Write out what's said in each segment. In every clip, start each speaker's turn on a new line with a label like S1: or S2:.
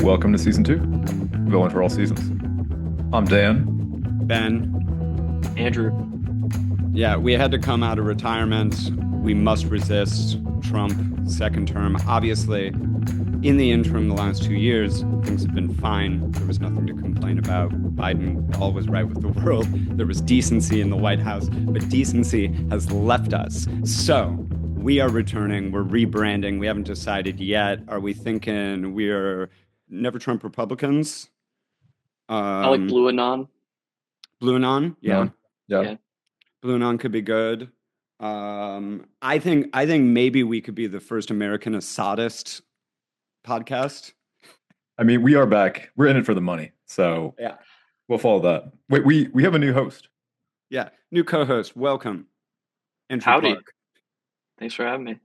S1: Welcome to season 2, Villain for All Seasons. I'm Dan.
S2: Ben.
S3: Andrew.
S2: Yeah, we had to come out of retirement. We must resist Trump second term. Obviously, in the interim, the last 2 years, things have been fine. There was nothing to complain about. Biden, all was right with the world. There was decency in the White House, but decency has left us. So we are returning. We're rebranding. We haven't decided yet. Are we thinking we're Never Trump Republicans?
S3: I like Blue Anon.
S2: Blue Anon? Yeah.
S1: Yeah.
S2: Blue Anon could be good. I think maybe we could be the first American Assadist podcast.
S1: I mean, we are back. We're in it for the money, so
S2: yeah,
S1: we'll follow that. Wait, we have a new host.
S2: Yeah, new co-host. Welcome, Andrew
S3: Howdy.
S2: Clark.
S3: Thanks for having me.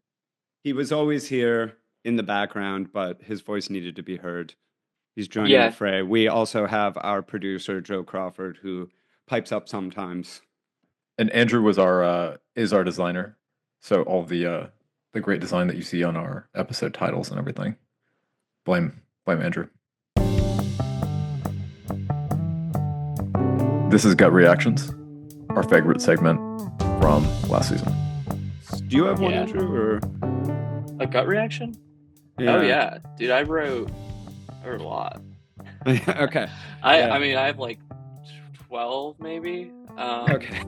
S2: He was always here in the background, but his voice needed to be heard. He's joining the fray. We also have our producer, Joe Crawford, who pipes up sometimes.
S1: And Andrew was is our designer, so all the great design that you see on our episode titles and everything, blame Andrew. This is Gut Reactions, our favorite segment from last season.
S2: Do you have one, Andrew, or
S3: a gut reaction?
S2: Yeah.
S3: Oh yeah, dude, I wrote a lot.
S2: Okay.
S3: I mean, I have like 12 maybe.
S2: Okay.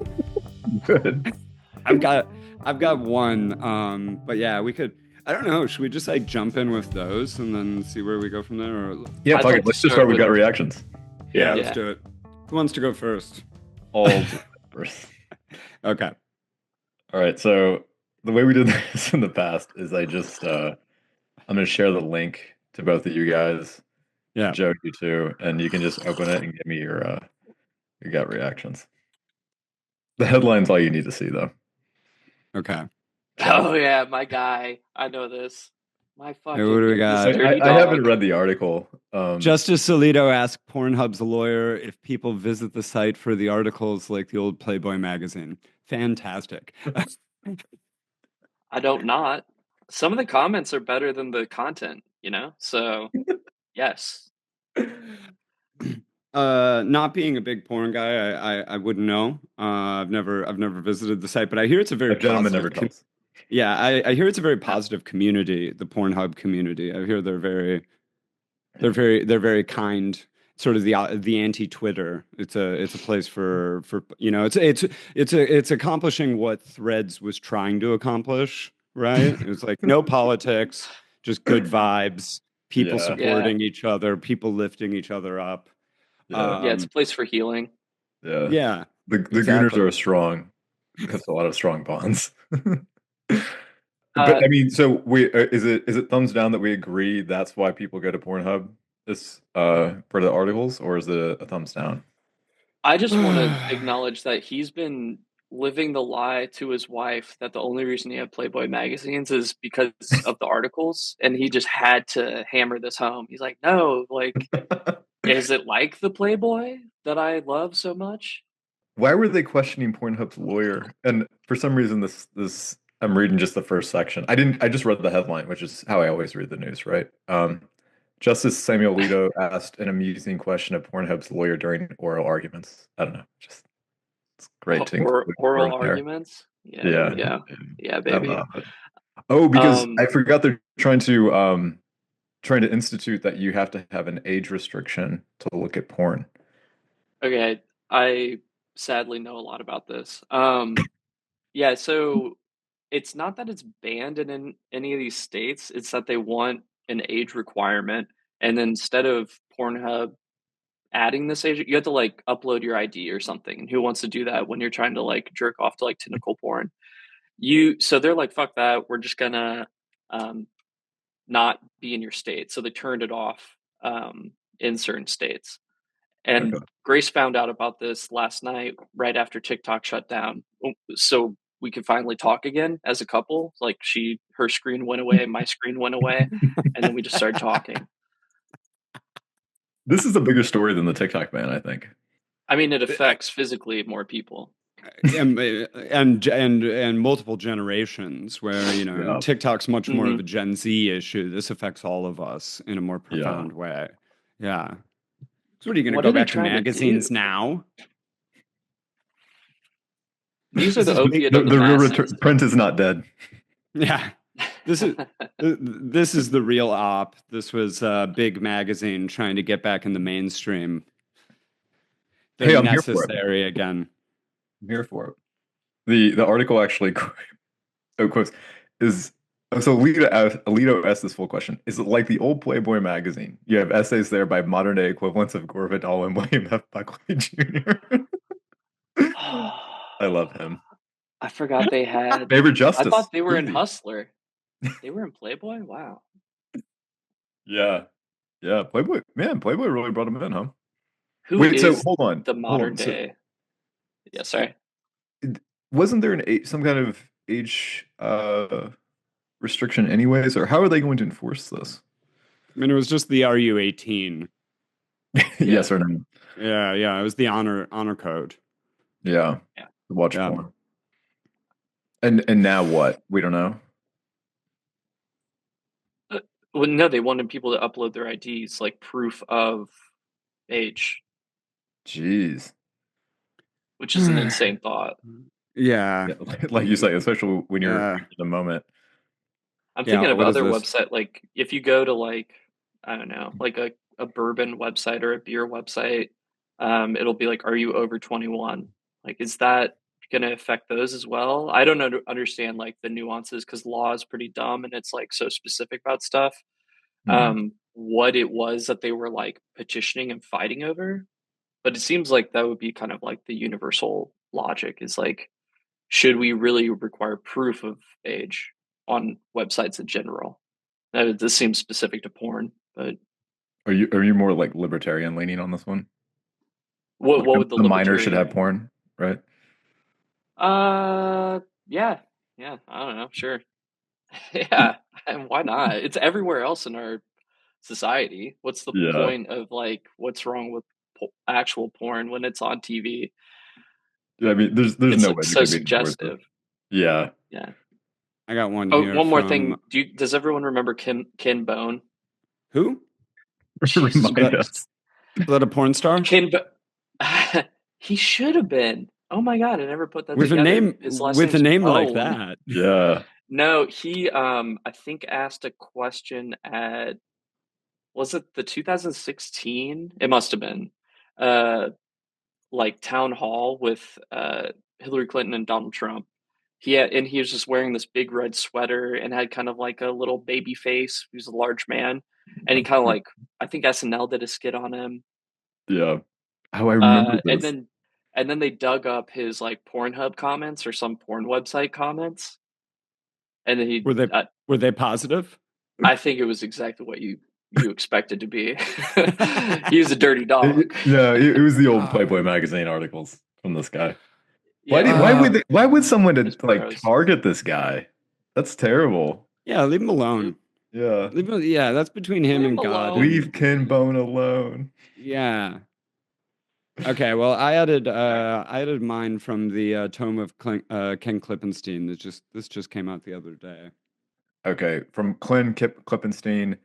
S1: Good.
S2: I've got one. But yeah, we could. I don't know. Should we just like jump in with those and then see where we go from there? Or
S1: yeah, fuck it. Let's just start with Gut Reactions.
S2: Yeah, let's do it. Who wants to go first?
S1: All first.
S2: Okay.
S1: All right. So the way we did this in the past is I just I'm gonna share the link to both of you guys.
S2: Yeah.
S1: Joe, you too, and you can just open it and give me your gut reactions. The headline's all you need to see, though.
S2: Okay.
S3: Oh yeah, my guy. I know this. My fucking.
S2: What do we got?
S1: I haven't read the article.
S2: Justice Alito asked PornHub's lawyer if people visit the site for the articles like the old Playboy magazine. Fantastic.
S3: I don't not. Some of the comments are better than the content, So, yes.
S2: Not being a big porn guy, I wouldn't know. I've never visited the site, but I hear it's a very
S1: gentleman never tells.
S2: Yeah, I hear it's a very positive community, the PornHub community. I hear they're very kind, sort of the anti-Twitter. It's a place for it's accomplishing what Threads was trying to accomplish, right? It was like no politics, just good vibes, people supporting each other, people lifting each other up.
S1: Yeah,
S3: it's a place for healing.
S2: Yeah.
S1: The Gooners are strong. That's a lot of strong bonds. But I mean, so is it thumbs down that we agree that's why people go to Pornhub for the articles, or is it a thumbs down?
S3: I just want to acknowledge that he's been living the lie to his wife that the only reason you have Playboy magazines is because of the articles, and he just had to hammer this home. He's like, no, like, is it like the Playboy that I love so much?
S1: Why were they questioning Pornhub's lawyer? And for some reason, this I'm reading just the first section. I just read the headline, which is how I always read the news, right? Justice Samuel Alito asked an amusing question of Pornhub's lawyer during oral arguments. I don't know, just it's great to
S3: oral arguments. Yeah, baby.
S1: Because I forgot they're trying to institute that you have to have an age restriction to look at porn.
S3: Okay, I sadly know a lot about this. So it's not that it's banned in any of these states. It's that they want an age requirement. And then instead of Pornhub adding this age, you have to like upload your ID or something. And who wants to do that when you're trying to like jerk off to like tentacle porn? So they're like, fuck that. We're just gonna not be in your state. So they turned it off in certain states. And Grace found out about this last night, right after TikTok shut down. So we could finally talk again as a couple. Like her screen went away, my screen went away, and then we just started talking.
S1: This is a bigger story than the TikTok ban, I think.
S3: I mean, it affects physically more people.
S2: and multiple generations where TikTok's much more of a Gen Z issue. This affects all of us in a more profound way. Yeah. So what are you going to
S3: What
S2: go
S3: are they
S2: back to
S3: trying to
S2: magazines
S3: do?
S2: now?
S3: These are
S2: This
S3: the
S2: is
S3: opiate
S1: The,
S3: of the
S1: the real
S3: masses.
S1: print is not dead.
S2: yeah. This is this is the real op. This was a big magazine trying to get back in the mainstream. They're
S1: Hey, I'm here for it.
S2: necessary again.
S1: I'm here for it. The article actually quotes is so Alito asked this full question. Is it like the old Playboy magazine? You have essays there by modern day equivalents of Gore Vidal and William F. Buckley Jr. I love him.
S3: I forgot they had.
S1: Favor
S3: I
S1: justice.
S3: thought they were in
S1: Groovy.
S3: Hustler. They were in Playboy? Wow.
S1: Yeah. Yeah. Playboy. Man, Playboy really brought him in, huh?
S3: Who
S1: Wait, so
S3: is
S1: hold on.
S3: the
S1: Hold
S3: modern
S1: on. So
S3: day? Yeah, sorry.
S1: wasn't there some kind of age restriction anyways, or how are they going to enforce this?
S2: I mean, it was just the RU 18.
S1: Yes or no?
S2: Yeah, yeah. It was the honor code.
S1: Yeah.
S3: Yeah.
S1: Watch
S2: Yeah.
S1: porn. And now what? We don't know.
S3: Well, no, they wanted people to upload their IDs, like proof of age,
S1: Jeez.
S3: which is an insane thought.
S2: Yeah.
S1: Yeah, like you say, especially when you're
S2: Yeah.
S1: in the moment.
S3: I'm
S2: Yeah.
S3: thinking of
S2: What is
S3: other
S2: this?
S3: website, like if you go to like, I don't know, like a bourbon website or a beer website, it'll be like, are you over 21? Like, is that going to affect those as well? I don't know, understand like the nuances because law is pretty dumb and it's like so specific about stuff.
S1: Hmm.
S3: What it was that they were like petitioning and fighting over. But it seems like that would be kind of like the universal logic is like, should we really require proof of age on websites in general? This seems specific to porn, but
S1: Are you more like libertarian leaning on this one?
S3: what
S1: Like
S3: what
S1: the,
S3: would the
S1: the minor should
S3: libertarian?
S1: have porn, right?
S3: Yeah, yeah. I don't know. Sure, yeah. And why not? It's everywhere else in our society. What's the
S1: Yeah.
S3: point of like what's wrong with actual porn when it's on TV?
S1: Yeah, I mean, there's
S3: It's
S1: no
S3: like
S1: way they
S3: so
S1: could be enforced.
S3: suggestive.
S1: Yeah.
S3: Yeah.
S2: I got one
S3: Oh,
S2: here
S3: one more
S2: from
S3: thing. Does everyone remember Ken Bone?
S2: who?
S3: Jesus
S2: Is
S1: Remind
S2: that,
S3: Christ.
S1: us.
S2: is that a porn star?
S3: He should have been. Oh my God, I never put that
S2: With a
S3: together.
S2: name
S3: His last
S2: with a
S3: name's
S2: name like
S3: Bone.
S2: that.
S1: Yeah.
S3: No, he I think asked a question at, was it the 2016? It must have been. Uh like town hall with Hillary Clinton and Donald Trump. He was just wearing this big red sweater and had kind of like a little baby face. He was a large man, and he kind of like, I think SNL did a skit on him.
S1: Yeah. Oh, I remember
S3: And
S1: this.
S3: then they dug up his like PornHub comments or some porn website comments, and then
S2: Were they were they positive?
S3: I think it was exactly what you expected to be. He was a dirty dog.
S1: Yeah, it was the old
S2: Oh,
S1: Playboy magazine articles from this guy.
S3: Yeah,
S1: Why would someone
S3: it was
S1: like
S3: gross.
S1: target this guy? That's terrible.
S2: yeah, leave him
S3: It,
S2: alone.
S1: Yeah.
S2: Yeah, that's between him
S3: leave him
S2: and God.
S3: alone.
S2: And
S1: Leave Ken Bone alone.
S2: yeah. Okay, well, I added mine from the tome of Ken Klippenstein. This just came out the other day.
S1: Okay, from Klippenstein,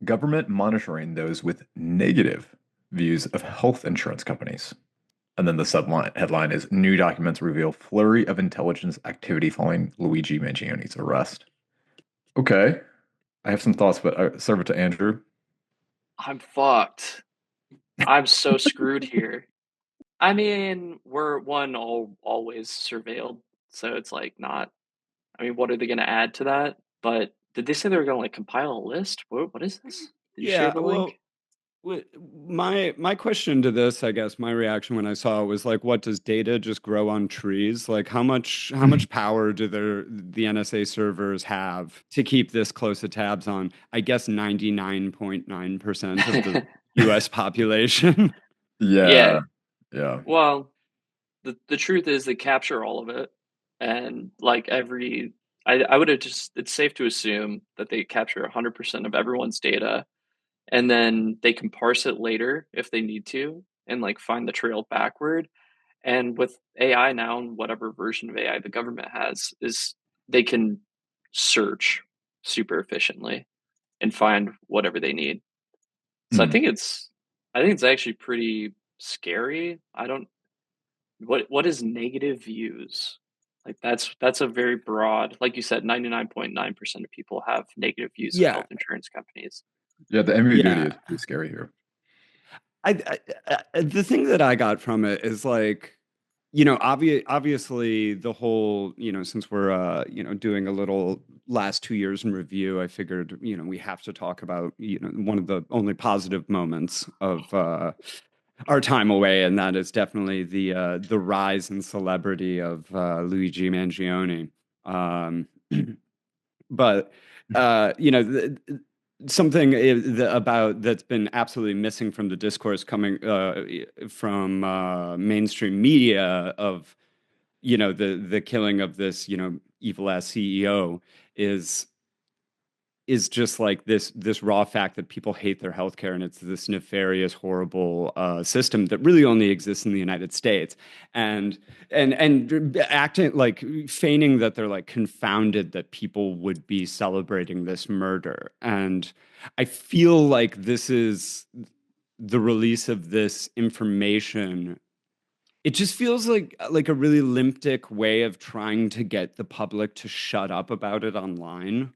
S1: government monitoring those with negative views of health insurance companies. And then the subline headline is New documents reveal flurry of intelligence activity following Luigi Mangioni's arrest. Okay, I have some thoughts, but I serve it to Andrew.
S3: I'm fucked. I'm so screwed here. I mean, we're always surveilled, so it's like not. I mean, what are they going to add to that? But did they say they were going to like compile a list? What is this? Did you share
S2: Yeah,
S3: the
S2: well,
S3: link?
S2: my question to this, I guess, my reaction when I saw it was like, what does data just grow on trees? Like, how much power do the NSA servers have to keep this close of tabs on? I guess 99.9% of the U.S. population.
S1: Yeah,
S3: Yeah.
S1: yeah.
S3: Well, the truth is they capture all of it, and like I would have just. It's safe to assume that they capture 100% of everyone's data, and then they can parse it later if they need to, and like find the trail backward. And with AI now, and whatever version of AI the government has, is they can search super efficiently and find whatever they need. So
S1: Mhm.
S3: I think it's actually pretty scary. I don't what is negative views? Like that's a very broad, like you said, 99.9% of people have negative views of
S2: Yeah,
S3: health insurance companies.
S1: Yeah, the ambiguity
S2: yeah.
S1: is pretty scary here.
S2: The thing that I got from it is like, obviously the whole, since we're doing a little last 2 years in review, I figured, we have to talk about, one of the only positive moments of our time away, and that is definitely the rise in celebrity of Luigi Mangione. Um, but something about that's been absolutely missing from the discourse coming from mainstream media of the killing of this evil ass CEO is just like this raw fact that people hate their healthcare, and it's this nefarious, horrible system that really only exists in the United States, and acting like feigning that they're like confounded that people would be celebrating this murder. And I feel like this is the release of this information. It just feels like a really limptic way of trying to get the public to shut up about it online.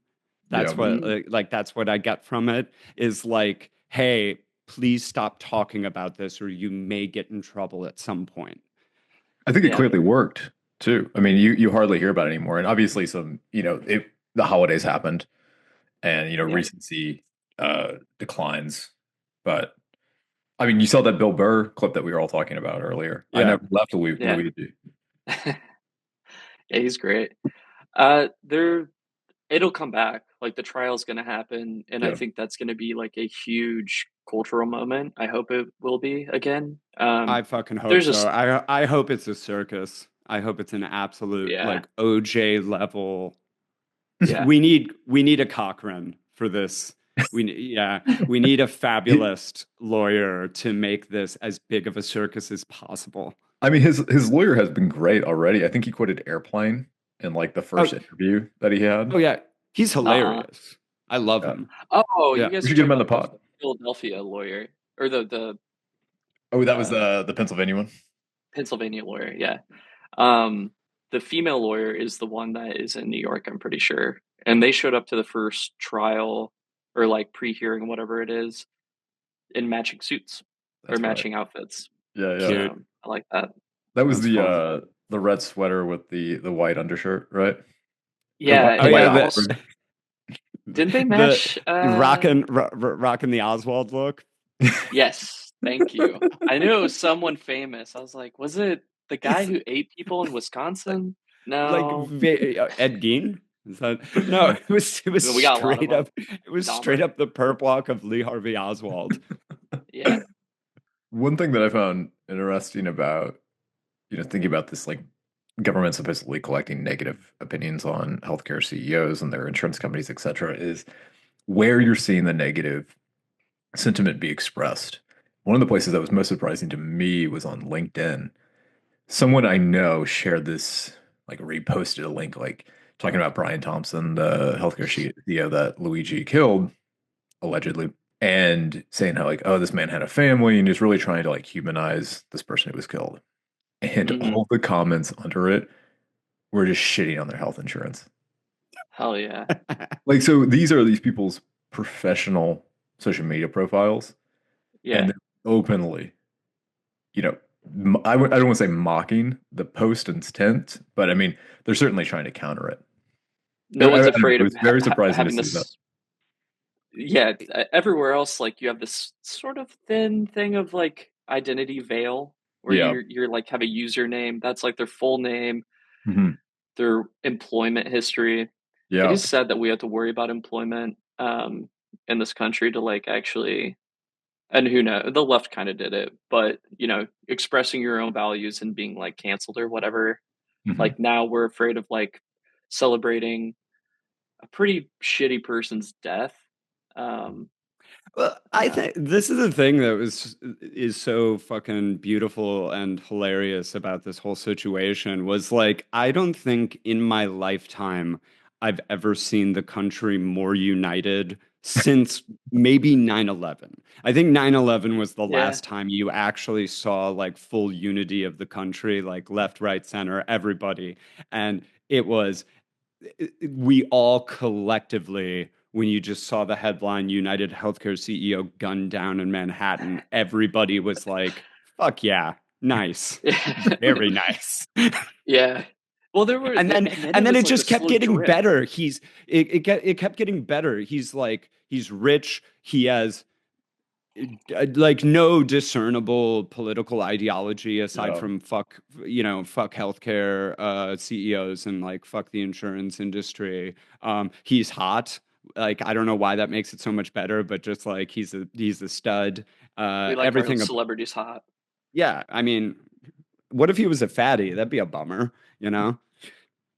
S2: That's
S1: Yeah.
S2: what
S3: Mm,
S2: that's what I get from it, is like, hey, please stop talking about this or you may get in trouble at some point.
S1: I think it
S3: yeah,
S1: clearly worked too. I mean, you hardly hear about it anymore. And obviously some, the holidays happened and,
S3: yeah,
S1: recency declines. But I mean, you saw that Bill Burr clip that we were all talking about earlier. I
S2: Yeah.
S1: never left
S3: yeah.
S1: Luigi.
S3: Yeah, he's great. There it'll come back. Like the trial's gonna happen, and I
S1: Yeah.
S3: think that's gonna be like a huge cultural moment. I hope it will be again.
S2: I fucking hope
S3: There's
S2: so.
S3: just
S2: I hope it's a circus. I hope it's an absolute
S3: yeah,
S2: like OJ level.
S3: yeah.
S2: We need a Cochrane for this. We need a
S1: He-
S2: fabulous lawyer to make this as big of a circus as possible.
S1: I mean, his lawyer has been great already. I think he quoted Airplane in like the
S2: Oh,
S1: first interview that he
S2: oh
S1: had.
S2: yeah, he's
S3: Uh-uh.
S2: hilarious. I love
S1: Yeah.
S2: him.
S3: Oh, you
S2: Yeah.
S1: We
S3: guys are
S1: should get him
S3: talking
S1: on the
S3: about the
S1: pod.
S3: Philadelphia lawyer or the
S1: Oh, that was
S3: uh
S1: the Pennsylvania one.
S3: Pennsylvania lawyer. Yeah. Um, the female lawyer is the one that is in New York, I'm pretty sure. And they showed up to the first trial or like pre-hearing, whatever it is, in matching suits or
S1: That's right.
S3: matching outfits.
S1: Yeah, yeah.
S2: Cute.
S3: So I like that.
S1: That was
S2: That's fun.
S1: the red sweater with the white undershirt, right?
S3: Yeah,
S2: Oh
S1: The
S3: and
S1: white
S3: then
S2: yeah,
S3: also
S1: Oxford.
S3: didn't they
S2: the
S3: match
S2: rocking the Oswald look.
S3: yes, thank you. I knew it was someone famous. I was like, was it the guy
S2: It's
S3: who ate people in Wisconsin?
S2: like
S3: No.
S2: Ed Gein. Is that no? It was
S3: We got a lot of
S2: straight up.
S3: them.
S2: It was straight
S3: Dahmer.
S2: up the perp walk of Lee Harvey Oswald.
S3: Yeah.
S1: One thing that I found interesting about, thinking about this, like government supposedly collecting negative opinions on healthcare CEOs and their insurance companies, et cetera, is where you're seeing the negative sentiment be expressed. One of the places that was most surprising to me was on LinkedIn. Someone I know shared this, like reposted a link, like talking about Brian Thompson, the healthcare CEO that Luigi killed, allegedly, and saying how like, oh, this man had a family and he's really trying to like humanize this person who was killed. And
S3: Hmm.
S1: all the comments under it were just shitting on their health insurance.
S3: Hell yeah.
S1: Like, so these are these people's professional social media profiles, and
S3: Yeah.
S1: they're openly, you know, I don't want to say mocking the post intent, but I mean, they're certainly trying to counter it.
S3: No
S1: I
S3: one's
S1: don't know. It
S3: afraid of
S1: was very surprising to
S3: having
S1: see that.
S3: this. Yeah, everywhere else, like you have this sort of thin thing of like identity veil where
S1: Yeah.
S3: you're like have a username that's like their full name,
S1: Mhm.
S3: their employment history. It
S1: Yeah.
S3: is sad that we have to worry about employment in this country to like actually, and who knows, the left kind of did it, but expressing your own values and being like canceled or whatever.
S1: Mhm.
S3: Like now we're afraid of like celebrating a pretty shitty person's death. Um,
S2: Well, I
S3: yeah.
S2: think this is the thing that is so fucking beautiful and hilarious about this whole situation was like I don't think in my lifetime I've ever seen the country more united since maybe 9/11. I think 9/11 was the
S3: Yeah.
S2: last time you actually saw like full unity of the country, like left, right, center, everybody. And it was, we all collectively, when you just saw the headline, United Healthcare CEO gunned down in Manhattan, everybody was like, fuck yeah, nice, very nice.
S3: Yeah. Well, there were,
S2: and then
S3: and then
S2: and
S3: it
S2: then
S3: was
S2: it
S3: like a
S2: just kept
S3: slow
S2: getting
S3: drip.
S2: better. It kept getting better. He's like, he's rich. He has like no discernible political ideology aside
S1: Yeah.
S2: from fuck healthcare CEOs and like fuck the insurance industry. He's hot. Like I don't know why that makes it so much better, but just like he's a stud.
S3: We like our
S2: Everything.
S3: celebrities hot.
S2: Yeah, I mean, what if he was a fatty? That'd be a bummer, you know?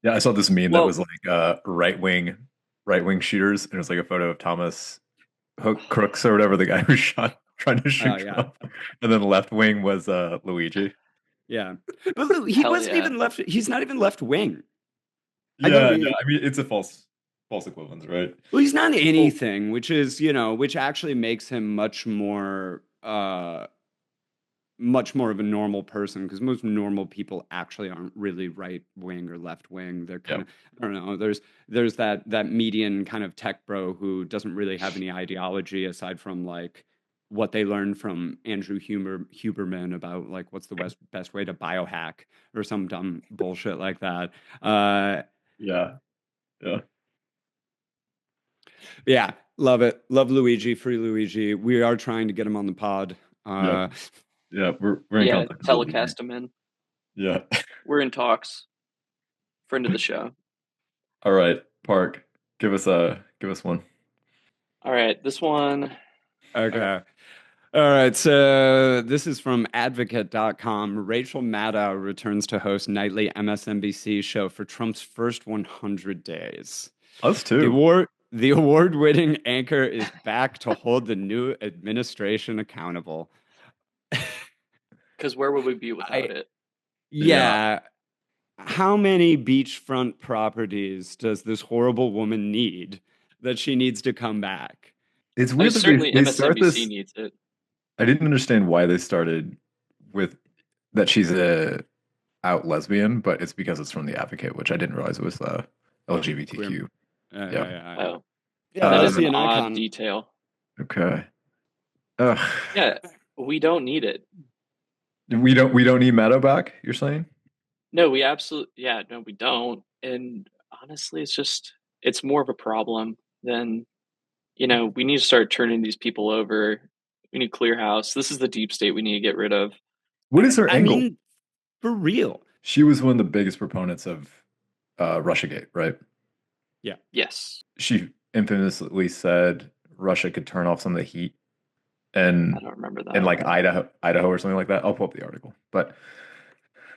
S1: Yeah, I saw this meme that was
S3: Well,
S1: like right wing shooters, and it was like a photo of Thomas Hook Crooks or whatever, the guy who shot trying to
S2: Oh
S1: shoot
S2: yeah.
S1: Trump. And then the left wing was Luigi.
S2: Yeah. But look, he
S3: hell
S2: wasn't
S3: yeah.
S2: even left. He's not even left wing. I don't.
S1: Yeah, yeah. I mean, it's a false equivalence, right?
S2: Well, he's not
S3: Well,
S2: anything, which is, which actually makes him much more of a normal person because most normal people actually aren't really right wing or left wing. They're kind
S1: Yeah.
S2: of, I don't know. There's that median kind of tech bro who doesn't really have any ideology aside from like what they learned from Andrew Huberman about like what's the best way to biohack or some dumb bullshit like that. Uh,
S1: Yeah. Yeah.
S2: yeah, love it. Love Luigi, free Luigi. We are trying to get him on the pod.
S1: Yep. Yeah. We're in
S3: yeah,
S1: contact with Luigi.
S3: telecast them in.
S1: Yeah.
S3: We're in talks. Friend of the show.
S1: All right, Park. Give us one.
S3: All right, this one.
S2: Okay. All right, so this is from advocate.com. Rachel Maddow returns to host nightly MSNBC show for Trump's first 100 days.
S1: Us
S2: The
S1: too.
S2: award the award-winning anchor is back to hold the new administration accountable.
S3: Because where would we be
S2: I
S3: without it?
S1: Yeah.
S2: Yeah, how many beachfront properties does this horrible woman need that she needs to come back?
S1: It's
S3: I mean,
S1: weird that
S3: certainly
S1: they start
S3: MSNBC
S1: this.
S3: needs it.
S1: I didn't understand why they started with that she's a out lesbian, but it's because it's from The Advocate, which I didn't realize it was
S2: Queer.
S1: LGBTQ. Yeah.
S2: Yeah.
S3: Oh,
S2: Yeah,
S3: that is an
S2: lesbian
S3: odd
S2: icon.
S3: detail.
S1: Okay. Ugh.
S3: Yeah, we don't need it.
S1: We don't need Maddow back, you're saying?
S3: No, we absolutely, yeah, no, we don't. And honestly, it's more of a problem than, we need to start turning these people over. We need clear house. This is the deep state we need to get rid of.
S1: What is her
S2: I
S1: angle?
S2: mean, for real.
S1: She was one of the biggest proponents of Russiagate, right?
S2: Yeah.
S3: Yes.
S1: She infamously said Russia could turn off some of the heat
S3: I
S1: and
S3: don't remember
S1: in
S3: that.
S1: like Idaho or something like that. I'll pull up the article. But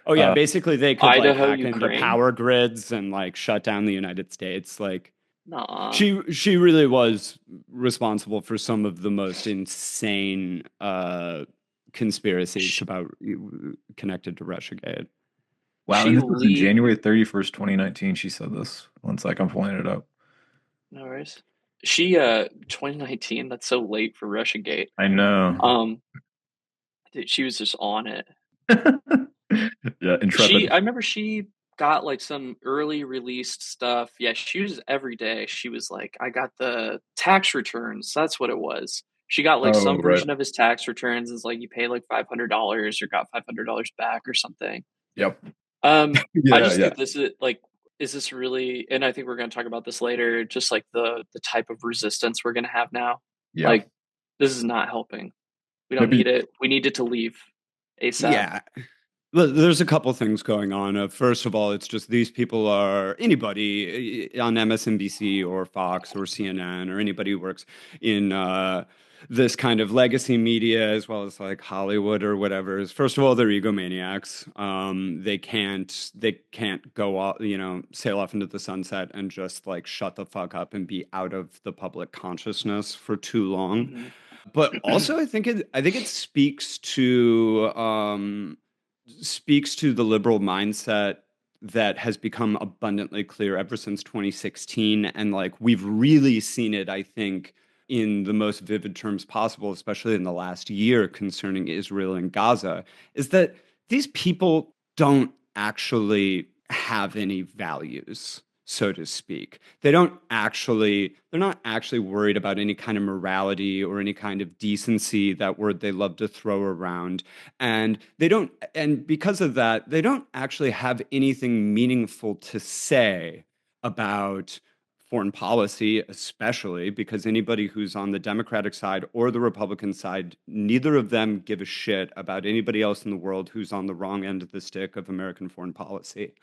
S2: Oh yeah,
S1: uh,
S2: basically they could like
S3: Idaho,
S2: hack into
S3: Ukraine?
S2: power grids and like shut down the United States. Like
S3: Nah.
S2: she really was responsible for some of the most insane conspiracies
S3: She,
S2: about connected to Russiagate.
S1: wow,
S3: she
S1: and this was in
S3: lead.
S1: January 31st, 2019. She said this. One sec, I'm pulling it up.
S3: No worries. She 2019, that's so late for Russiagate.
S1: I know.
S3: Dude, she was just on it.
S1: Yeah, intrepid.
S3: I remember she got like some early released stuff. Yeah, she was every day. She was like, I got the tax returns. That's what it was. She got like
S1: Oh,
S3: some
S1: right.
S3: version of his tax returns. It's like you pay like $500 or got $500 back or something.
S1: Yep.
S3: I
S1: Yeah,
S3: just
S1: yeah.
S3: think this is like, is this really? And I think we're going to talk about this later. Just like the type of resistance we're going to have now.
S1: Yeah.
S3: Like, this is not helping. We don't
S1: Maybe
S3: need it. We need it to leave ASAP.
S2: Yeah. Well, there's a couple things going on. First of all, it's just these people are anybody on MSNBC or Fox or CNN or anybody who works in this kind of legacy media as well as like Hollywood or whatever. Is first of all, they're egomaniacs. They can't go off, sail off into the sunset and just like shut the fuck up and be out of the public consciousness for too long.
S3: Mhm.
S2: But also, I think it speaks to the liberal mindset that has become abundantly clear ever since 2016. And like we've really seen it, I think, in the most vivid terms possible, especially in the last year concerning Israel and Gaza, is that these people don't actually have any values, so to speak. They're not actually worried about any kind of morality or any kind of decency, that word they love to throw around. And because of that, they don't actually have anything meaningful to say about foreign policy, especially because anybody who's on the Democratic side or the Republican side, neither of them give a shit about anybody else in the world who's on the wrong end of the stick of American foreign policy.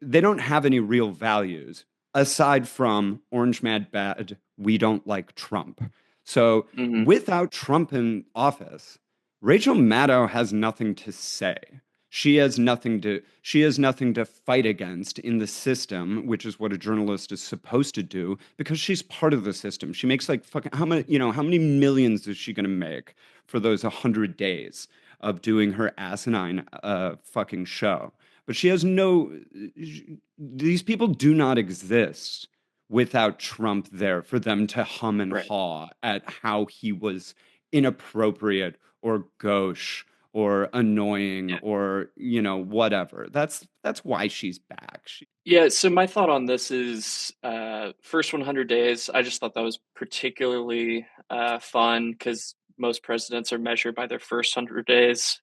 S2: They don't have any real values aside from orange mad bad, we don't like Trump. So
S3: Mhm.
S2: without Trump in office, Rachel Maddow has nothing to say. She has nothing to fight against in the system, which is what a journalist is supposed to do, because she's part of the system. She makes like fucking how many millions is she going to make for those 100 days of doing her asinine fucking show? But she has no, these people do not exist without Trump there for them to hum and
S3: Right.
S2: haw at how he was inappropriate or gauche or annoying
S3: Yeah.
S2: or, you know, whatever. That's why she's back.
S3: Yeah, so my thought on this is first 100 days. I just thought that was particularly fun because most presidents are measured by their first 100 days.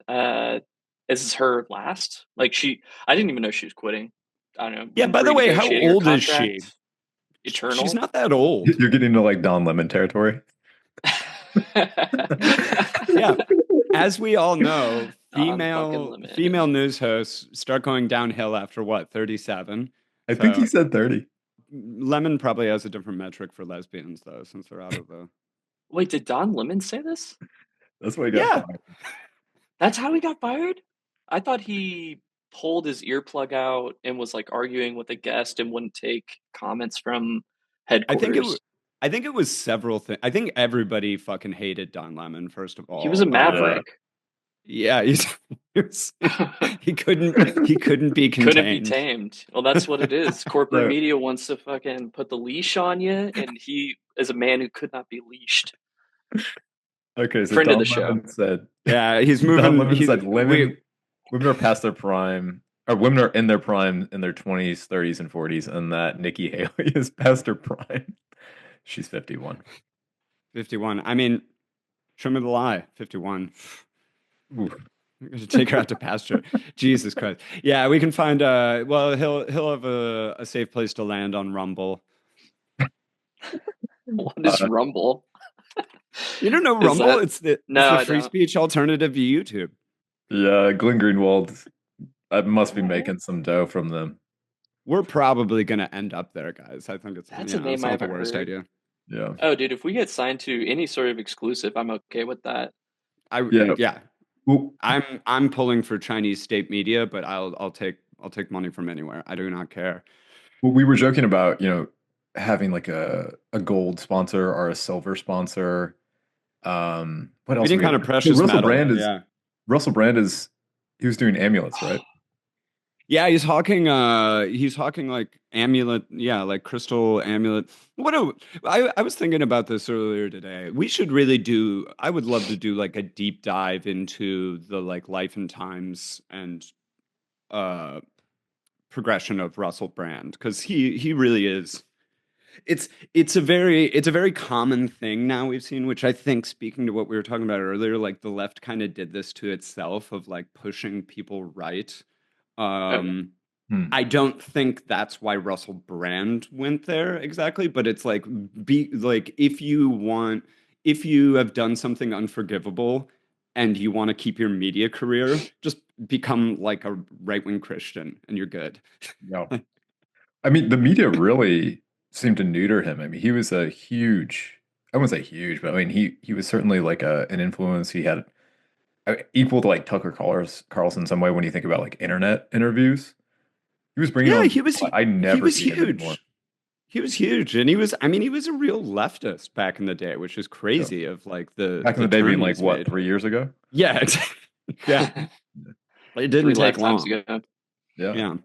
S3: This is her last. I didn't even know she was quitting. I don't know,
S2: Yeah, by the way, how
S3: renegotiating her
S2: old is she?
S3: contract,
S2: She's
S3: eternal.
S2: not that old.
S1: You're getting into like Don Lemon territory.
S2: Yeah. As we all know,
S3: On fucking limit.
S2: female news hosts start going downhill after what, 37?
S1: I think he
S2: So
S1: said 30.
S2: Lemon probably has a different metric for lesbians though, since they're out of the.
S3: Wait, did Don Lemon say this?
S1: That's why he got
S2: Yeah.
S1: fired.
S3: That's how he got fired? I thought he pulled his earplug out and was like arguing with a guest and wouldn't take comments from
S2: I think
S3: headquarters.
S2: I think it was several things. I think everybody fucking hated Don Lemon, first of
S3: He was a
S2: all.
S1: Yeah.
S3: maverick.
S2: Yeah, he couldn't be
S3: Couldn't be
S2: contained.
S3: tamed. Well, that's what it is. Corporate
S1: So,
S3: media wants to fucking put the leash on you, and he is a man who could not be leashed.
S1: okay, so
S3: Friend of
S1: Don
S3: the show.
S1: Lemon said
S2: Yeah, he's
S1: Don
S2: moving.
S1: Lemon said
S2: We,
S1: women are past their prime, or women are in their prime in their 20s, 30s, and 40s, and that Nikki Haley is past her prime. She's 51.
S2: 51. I mean, show me the lie. 51.
S1: Oof.
S2: I'm gonna take her out to pasture. Jesus Christ. Yeah, we can find well, he'll have a safe place to land on Rumble.
S3: What is
S1: Uh,
S3: Rumble?
S2: You don't know
S3: Is
S2: Rumble?
S3: that-
S2: It's the
S3: No, I
S2: free
S3: don't.
S2: speech alternative to YouTube.
S1: yeah, Glenn Greenwald, I must be
S3: What?
S1: making some dough from them.
S2: We're probably gonna end up there, guys. I think
S3: That's
S2: it's
S3: a name
S2: it's
S3: I
S2: not the
S3: haven't
S2: worst
S3: heard.
S2: idea.
S1: Yeah.
S3: Oh, dude, if we get signed to any sort of exclusive, I'm okay with that.
S1: Yeah.
S2: Yeah.
S1: Well,
S2: I'm pulling for Chinese state media, but I'll take money from anywhere. I do not care.
S1: well, we were joking about, having like a gold sponsor or a silver sponsor. What
S2: We
S1: else?
S2: didn't kind of precious
S1: Russell
S2: metal.
S1: Brand is
S2: Yeah.
S1: Russell Brand is he was doing amulets, right?
S2: Yeah, he's hawking like amulet, yeah, like crystal amulet. I was thinking about this earlier today. We should really do I would love to do like a deep dive into the like life and times and uh progression of Russell Brand because he really is it's a very common thing now we've seen, which I think, speaking to what we were talking about earlier, like the left kind of did this to itself of like pushing people right.
S3: Oh, yeah.
S2: Um,
S1: Hmm.
S2: I don't think that's why Russell Brand went there exactly, but it's like be like if you have done something unforgivable and you want to keep your media career, just become like a right-wing Christian and you're good.
S1: Yeah. I mean, the media really seemed to neuter him. I mean, he was a huge, I wouldn't say huge, but I mean, he was certainly like an influence. He had equal to like Carlson in some way when you think about like internet interviews. He was bringing
S2: Yeah,
S1: on people I
S2: he
S1: never
S2: was
S1: see him anymore.
S2: huge. He was huge, and he was a real leftist back in the day, which is
S1: Yeah.
S2: crazy. Of like
S1: Back in
S2: the
S1: the day, being
S2: turn
S1: like
S2: he's
S1: what,
S2: made.
S1: 3 years ago?
S2: Yeah, exactly. Yeah, it didn't
S3: Three
S2: take
S3: lifetimes
S2: long.
S3: ago.
S1: Yeah.
S2: Yeah.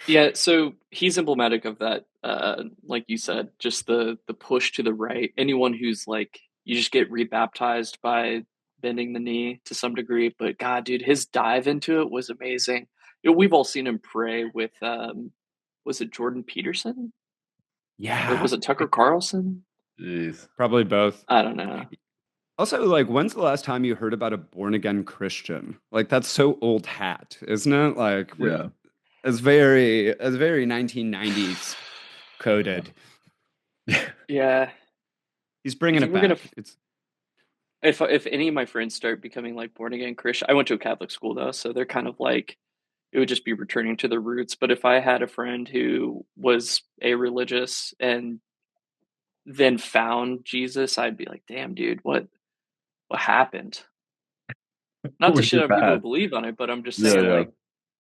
S3: Yeah, so he's emblematic of that, like you said, just the push to the right. Anyone who's like you just get rebaptized by bending the knee to some degree. But God, dude, his dive into it was amazing. You know, we've all seen him pray with was it Jordan Peterson or
S2: Yeah,
S3: was it Tucker Carlson?
S1: Jeez.
S2: probably both.
S3: I don't know.
S2: Also, like, when's the last time you heard about a born again Christian? Like, that's so old hat, isn't it? Like,
S1: Yeah.
S2: as very 1990s coded.
S3: Yeah,
S2: He's
S3: if
S2: bringing
S3: you
S2: it
S3: were gonna
S2: back. It's
S3: if any of my friends start becoming like born again Christian, I went to a Catholic school though, so they're kind of like it would just be returning to the roots. But if I had a friend who was a religious and then found Jesus, I'd be like, damn, dude, what happened?
S1: What
S3: Not to
S1: was
S3: shit
S1: your
S3: on people who
S1: path?
S3: believe on it, but I'm just
S1: Yeah,
S3: saying
S1: yeah.
S3: like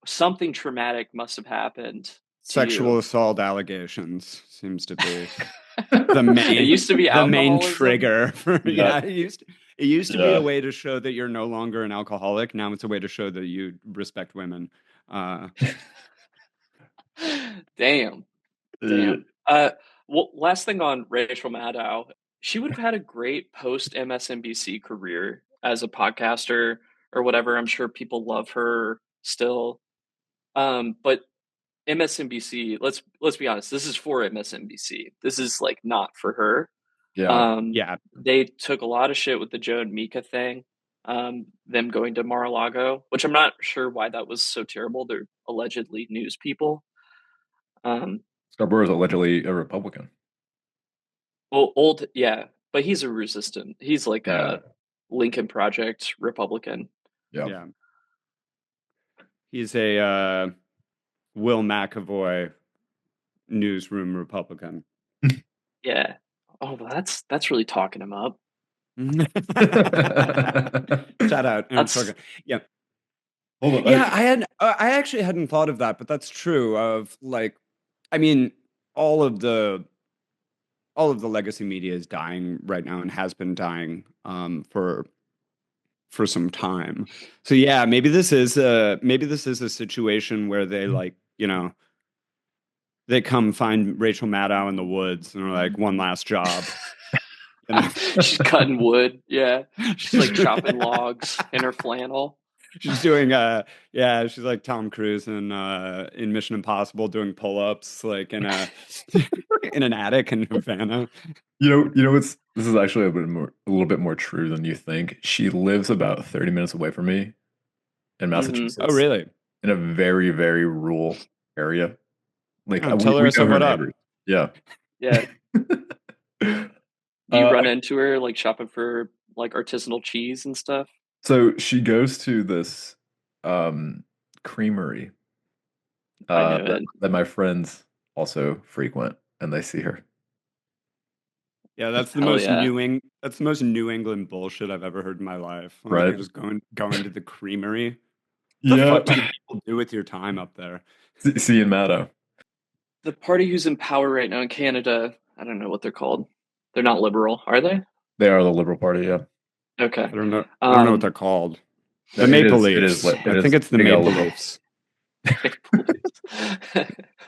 S3: something traumatic must have happened to
S2: sexual
S3: you.
S2: assault allegations seems to be
S3: It used to be
S2: the main
S3: alcoholism.
S2: trigger for
S1: Yeah,
S2: it used to be a
S1: yeah.
S2: way to show that you're no longer an alcoholic. Now it's a way to show that you respect women. Uh,
S3: Damn.
S1: Uh,
S3: Damn. Well, last thing on Rachel Maddow, she would have had a great post MSNBC career as a podcaster or whatever. I'm sure people love her still. But MSNBC, let's be honest, this is for MSNBC. This is like not for her.
S1: yeah.
S2: yeah,
S3: They took a lot of shit with the Joe and Mika thing. Them going to Mar-a-Lago, which I'm not sure why that was so terrible. They're allegedly news people. Um,
S1: Scarborough is allegedly a Republican.
S3: Well, old, yeah, but he's a resistant. He's like
S1: Yeah,
S3: a Lincoln Project Republican.
S1: yeah.
S2: yeah. He's a Will McAvoy newsroom Republican.
S3: Yeah. Oh, well, that's really talking him up.
S2: Shout out, Aaron
S3: That's
S2: Sorkin. Yeah,
S1: Hold on.
S2: yeah. I actually hadn't thought of that, but that's true. Of like, I mean, all of the all of the legacy media is dying right now and has been dying for some time. So yeah, maybe this is a situation where they like, you know, they come find Rachel Maddow in the woods and are like, one last job. You know?
S3: she's cutting wood. Yeah, she's like chopping logs in her flannel.
S2: She's doing yeah, she's like Tom Cruise in Mission Impossible doing pull-ups like in a in an attic in Havana.
S1: It's this is actually a little bit more true than you think. She lives about 30 minutes away from me in
S2: Oh
S1: Massachusetts,
S2: really?
S1: in a very, very rural area. Like
S2: Oh, tell her
S1: we
S2: I
S1: know
S2: said
S1: her
S2: what up.
S1: neighbors. Yeah.
S3: Yeah. Do you run
S1: I
S3: into her like shopping for like artisanal cheese and stuff?
S1: So she goes to this um creamery
S3: I know
S1: that
S3: it.
S1: my friends also frequent, and they see her.
S2: Yeah,
S3: Hell yeah.
S2: That's the most New England bullshit I've ever heard in my life. Like
S1: Right?
S2: you're just going to the creamery. What the
S1: Yeah.
S2: fuck do you people do with your time up there?
S1: See in Maddow.
S3: The party who's in power right now in Canada, I don't know what they're called. They're not liberal, are they?
S1: They are the Liberal Party, yeah.
S3: Okay.
S2: I don't know. I don't know what
S3: Um,
S2: they're called.
S1: No,
S2: The Maple
S1: it is
S2: Leafs. I
S1: it
S2: think
S1: is
S2: it's the
S1: big L
S2: Maple
S1: liberal.
S2: Leafs.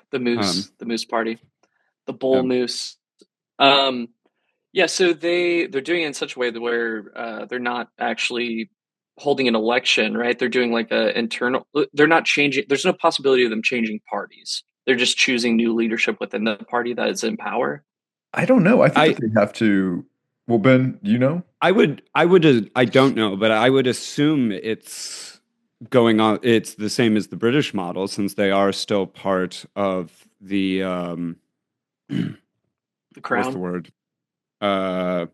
S2: Um,
S3: the Moose Party, the
S1: Yeah.
S3: Bull Moose. Um, yeah, so they're doing it in such a way that where they're not actually holding an election, right? They're doing like a internal. They're not changing. There's no possibility of them changing parties. They're just choosing new leadership within the party that is in power.
S1: I don't know. I think
S2: I
S1: that they have to. Well, Ben, you know?
S2: I don't know, but I would assume it's going on. It's the same as the British model since they are still part of the
S3: The
S2: what's the
S3: Crown.
S2: word? Uh,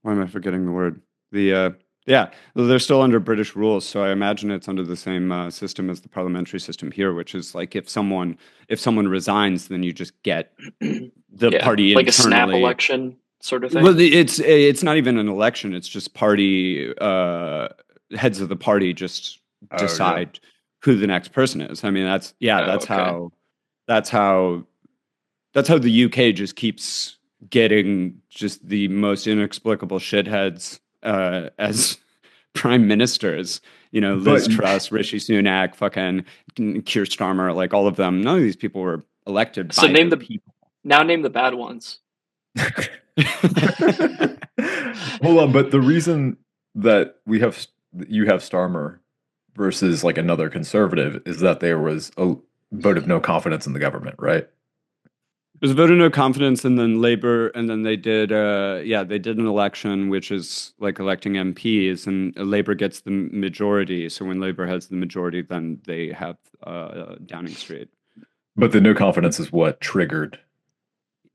S2: why am I forgetting the word? The yeah, well, they're still under British rules, so I imagine it's under the same system as the parliamentary system here, which is like if someone resigns, then you just get the
S3: Yeah,
S2: party
S3: like a snap
S2: internally.
S3: election sort of thing.
S2: Well, it's not even an election; it's just party heads of the party just
S1: Oh yeah.
S2: decide who the next person is. I mean,
S3: Oh, okay.
S2: that's how that's how the UK just keeps getting just the most inexplicable shitheads as prime ministers. Liz
S1: But
S2: Truss, Rishi Sunak, fucking Keir Starmer, like all of them. None of these people were elected
S3: So
S2: by their people.
S3: name the bad ones.
S1: hold on, but the reason that you have Starmer versus like another conservative is that there was a vote of no confidence in the government, right?
S2: There's a vote of no confidence, and then Labor, and then they did, they did an election, which is like electing MPs, and Labor gets the majority. So when Labor has the majority, then they have Downing Street.
S1: But the no confidence is what triggered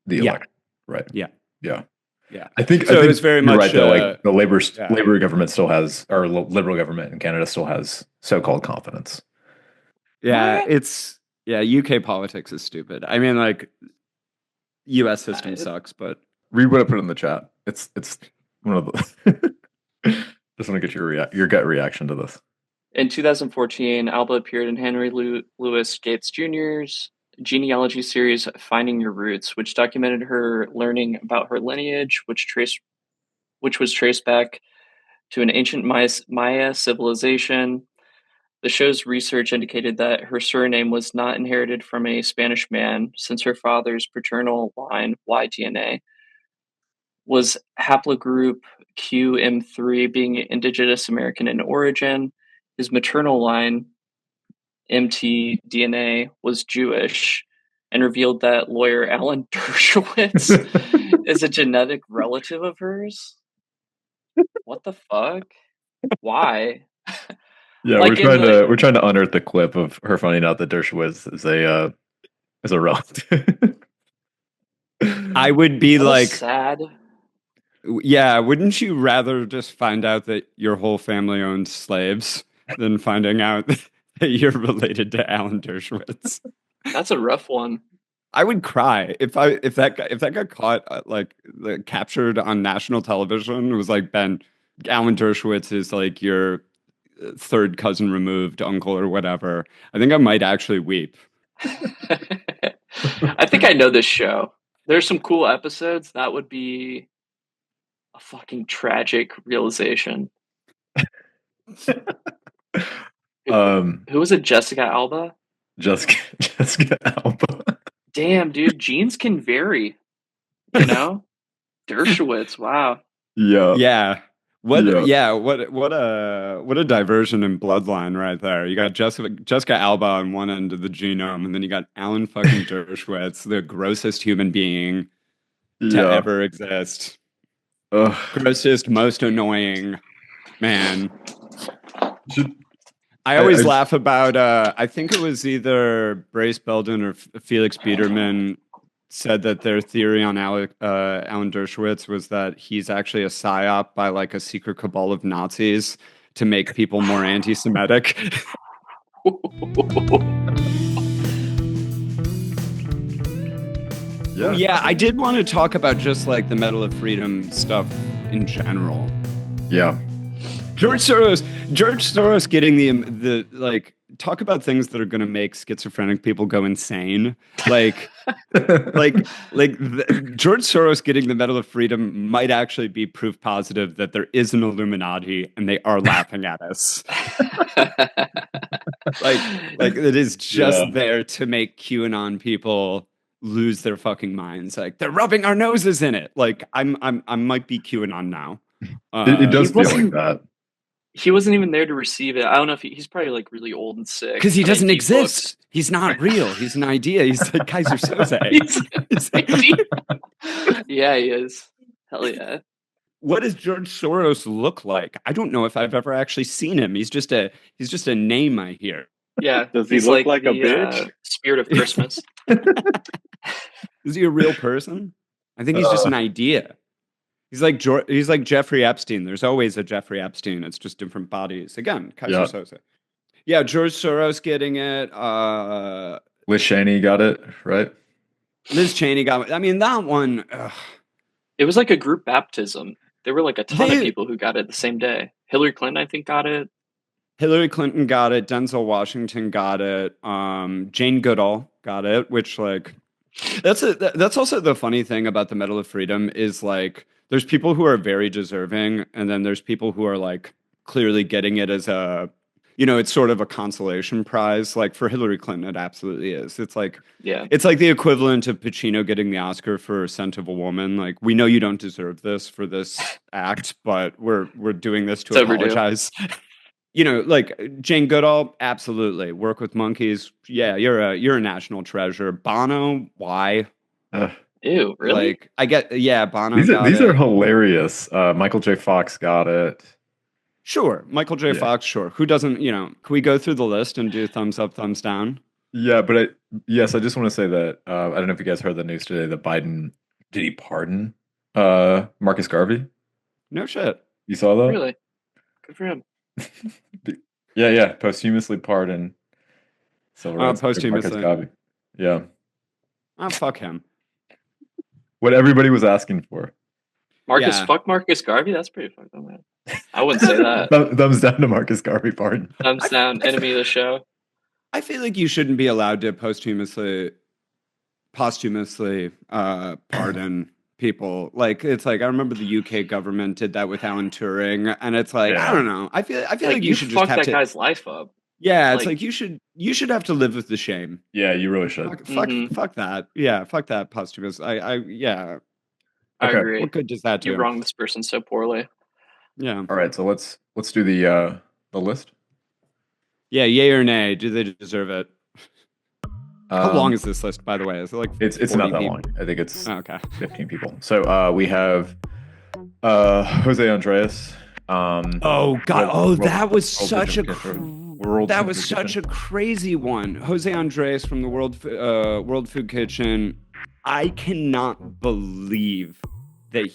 S1: the election, right?
S2: Yeah.
S1: Yeah.
S2: Yeah.
S1: I think
S2: it was very much
S1: right though. Like the Labor
S2: yeah.
S1: government still has, or Liberal government in Canada still has so-called confidence.
S2: Yeah, UK politics is stupid. I mean, like, US system sucks, but
S1: read what I put in the chat. It's one of the. Just want to get your gut reaction to this.
S3: In 2014, Alba appeared in Henry Louis Gates Jr.'s genealogy series Finding Your Roots, which documented her learning about her lineage, which was traced back to an ancient Maya civilization. The show's research indicated that her surname was not inherited from a Spanish man, since her father's paternal line, Y DNA, was haplogroup QM3, being Indigenous American in origin. His maternal line, mtDNA, was Jewish, and revealed that lawyer Alan Dershowitz is a genetic relative of hers. What the fuck? Why?
S1: Yeah,
S3: Like
S1: we're trying to unearth the clip of her finding out that Dershowitz is a relative.
S2: I would be like
S3: sad.
S2: Yeah, wouldn't you rather just find out that your whole family owns slaves than finding out that you're related to Alan Dershowitz?
S3: That's a rough one.
S2: I would cry if that got caught captured on national television. It was like, Ben, Alan Dershowitz is like your third cousin removed uncle or whatever. I think I might actually weep.
S3: I think I know this show. There's some cool episodes. That would be a fucking tragic realization. Who was it? Jessica Alba?
S1: Jessica Alba.
S3: Damn, dude, genes can vary. Dershowitz, wow.
S1: Yeah.
S2: Yeah. What a diversion in bloodline right there. You got Jessica Alba on one end of the genome, and then you got Alan fucking Dershowitz, the grossest human being to ever exist.
S1: Ugh.
S2: Grossest, most annoying man. I always laugh about, I think it was either Brace Belden or Felix Biederman said that their theory on Alan Dershowitz was that he's actually a psyop by like a secret cabal of Nazis to make people more anti-Semitic. Yeah, I did want to talk about just like the Medal of Freedom stuff in general.
S1: Yeah.
S2: George Soros getting the like, talk about things that are going to make schizophrenic people go insane. Like George Soros getting the Medal of Freedom might actually be proof positive that there is an Illuminati and they are laughing at us. like it is just there to make QAnon people lose their fucking minds. Like, they're rubbing our noses in it. Like, I might be QAnon now.
S1: It does feel like that.
S3: He wasn't even there to receive it. I don't know if he's probably like really old and sick.
S2: Because he doesn't exist. He's not real. He's an idea. He's like Kaiser Soze.
S3: Yeah, he is. Hell yeah.
S2: What does George Soros look like? I don't know if I've ever actually seen him. He's just a name I hear.
S3: Yeah.
S4: Does he look like a bitch?
S3: Spirit of Christmas.
S2: Is he a real person? I think he's just an idea. He's like Jeffrey Epstein. There's always a Jeffrey Epstein. It's just different bodies. Again, Kaiser Soze. Yeah, George Soros getting it.
S1: Liz Cheney got it, right?
S2: Liz Cheney got it. I mean, that one.
S3: It was like a group baptism. There were like a ton of people who got it the same day. Hillary Clinton, I think, got it.
S2: Hillary Clinton got it. Denzel Washington got it. Jane Goodall got it. Which, like, that's also the funny thing about the Medal of Freedom is, like, there's people who are very deserving, and then there's people who are like clearly getting it as a, it's sort of a consolation prize. Like for Hillary Clinton, it absolutely is. It's like the equivalent of Pacino getting the Oscar for Scent of a Woman. Like, we know you don't deserve this for this act, but we're doing this to apologize. Like Jane Goodall, absolutely. Work with Monkeys. Yeah, you're a national treasure. Bono, why?
S3: Ew, really?
S2: Like, I get, Bono.
S1: These are hilarious. Michael J. Fox got it.
S2: Sure, Michael J. Fox. Sure, who doesn't? Can we go through the list and do thumbs up, thumbs down?
S1: Yeah, but I just want to say that I don't know if you guys heard the news today that Biden did he pardon Marcus Garvey?
S2: No shit.
S1: You saw that?
S3: Really? Good for him.
S1: Yeah, posthumously pardon civil rights
S2: posthumously.
S1: Marcus Garvey. Yeah.
S2: Oh, fuck him.
S1: What everybody was asking for.
S3: Fuck Marcus Garvey? That's pretty fucked up, man. I wouldn't say that.
S1: Thumbs down to Marcus Garvey pardon.
S3: Thumbs down, enemy of the show.
S2: I feel like you shouldn't be allowed to posthumously pardon people. Like, it's like, I remember the UK government did that with Alan Turing, and it's like, I don't know. I feel like you should just have
S3: that guy's life up.
S2: Yeah, it's like you should have to live with the shame.
S1: Yeah, you really should.
S2: Fuck that. Yeah, fuck that posthumous. I
S3: agree.
S2: What good does that do?
S3: You wronged this person so poorly.
S2: Yeah.
S1: All right, so let's do the list.
S2: Yeah, yay or nay? Do they deserve it? How long is this list, by the way? Is it like
S1: it's not that long. I think it's 15 people. So we have Jose Andres.
S2: Oh God! That was such a crazy one. Jose Andres from the World Food Kitchen. I cannot believe that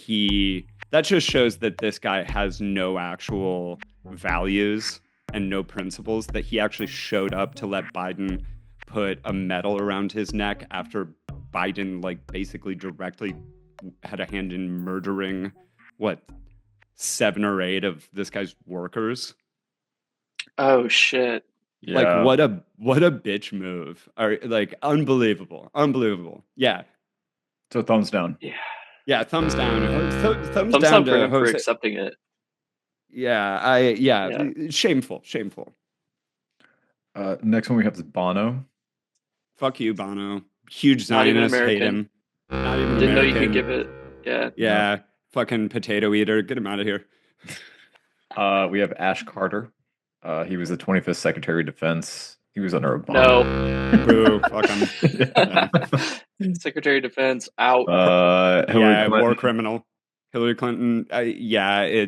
S2: that just shows that this guy has no actual values and no principles, that he actually showed up to let Biden put a medal around his neck after Biden basically directly had a hand in murdering 7 or 8 of this guy's workers.
S3: Oh shit.
S2: Yeah. What a bitch move. Unbelievable. Yeah.
S1: So thumbs down.
S2: Yeah, thumbs down. Thumbs
S3: down
S2: to
S3: for accepting it.
S2: Yeah, shameful.
S1: Next one we have is Bono.
S2: Fuck you, Bono. Huge Zionist, hate him. Not even
S3: Didn't
S2: American.
S3: know you could give it. Yeah.
S2: Yeah, fucking potato eater. Get him out of here.
S1: We have Ash Carter. He was the 25th Secretary of Defense. He was under Obama.
S2: No. Boo, fuck him.
S3: Yeah. Secretary of Defense, out.
S2: War criminal. Hillary Clinton, no.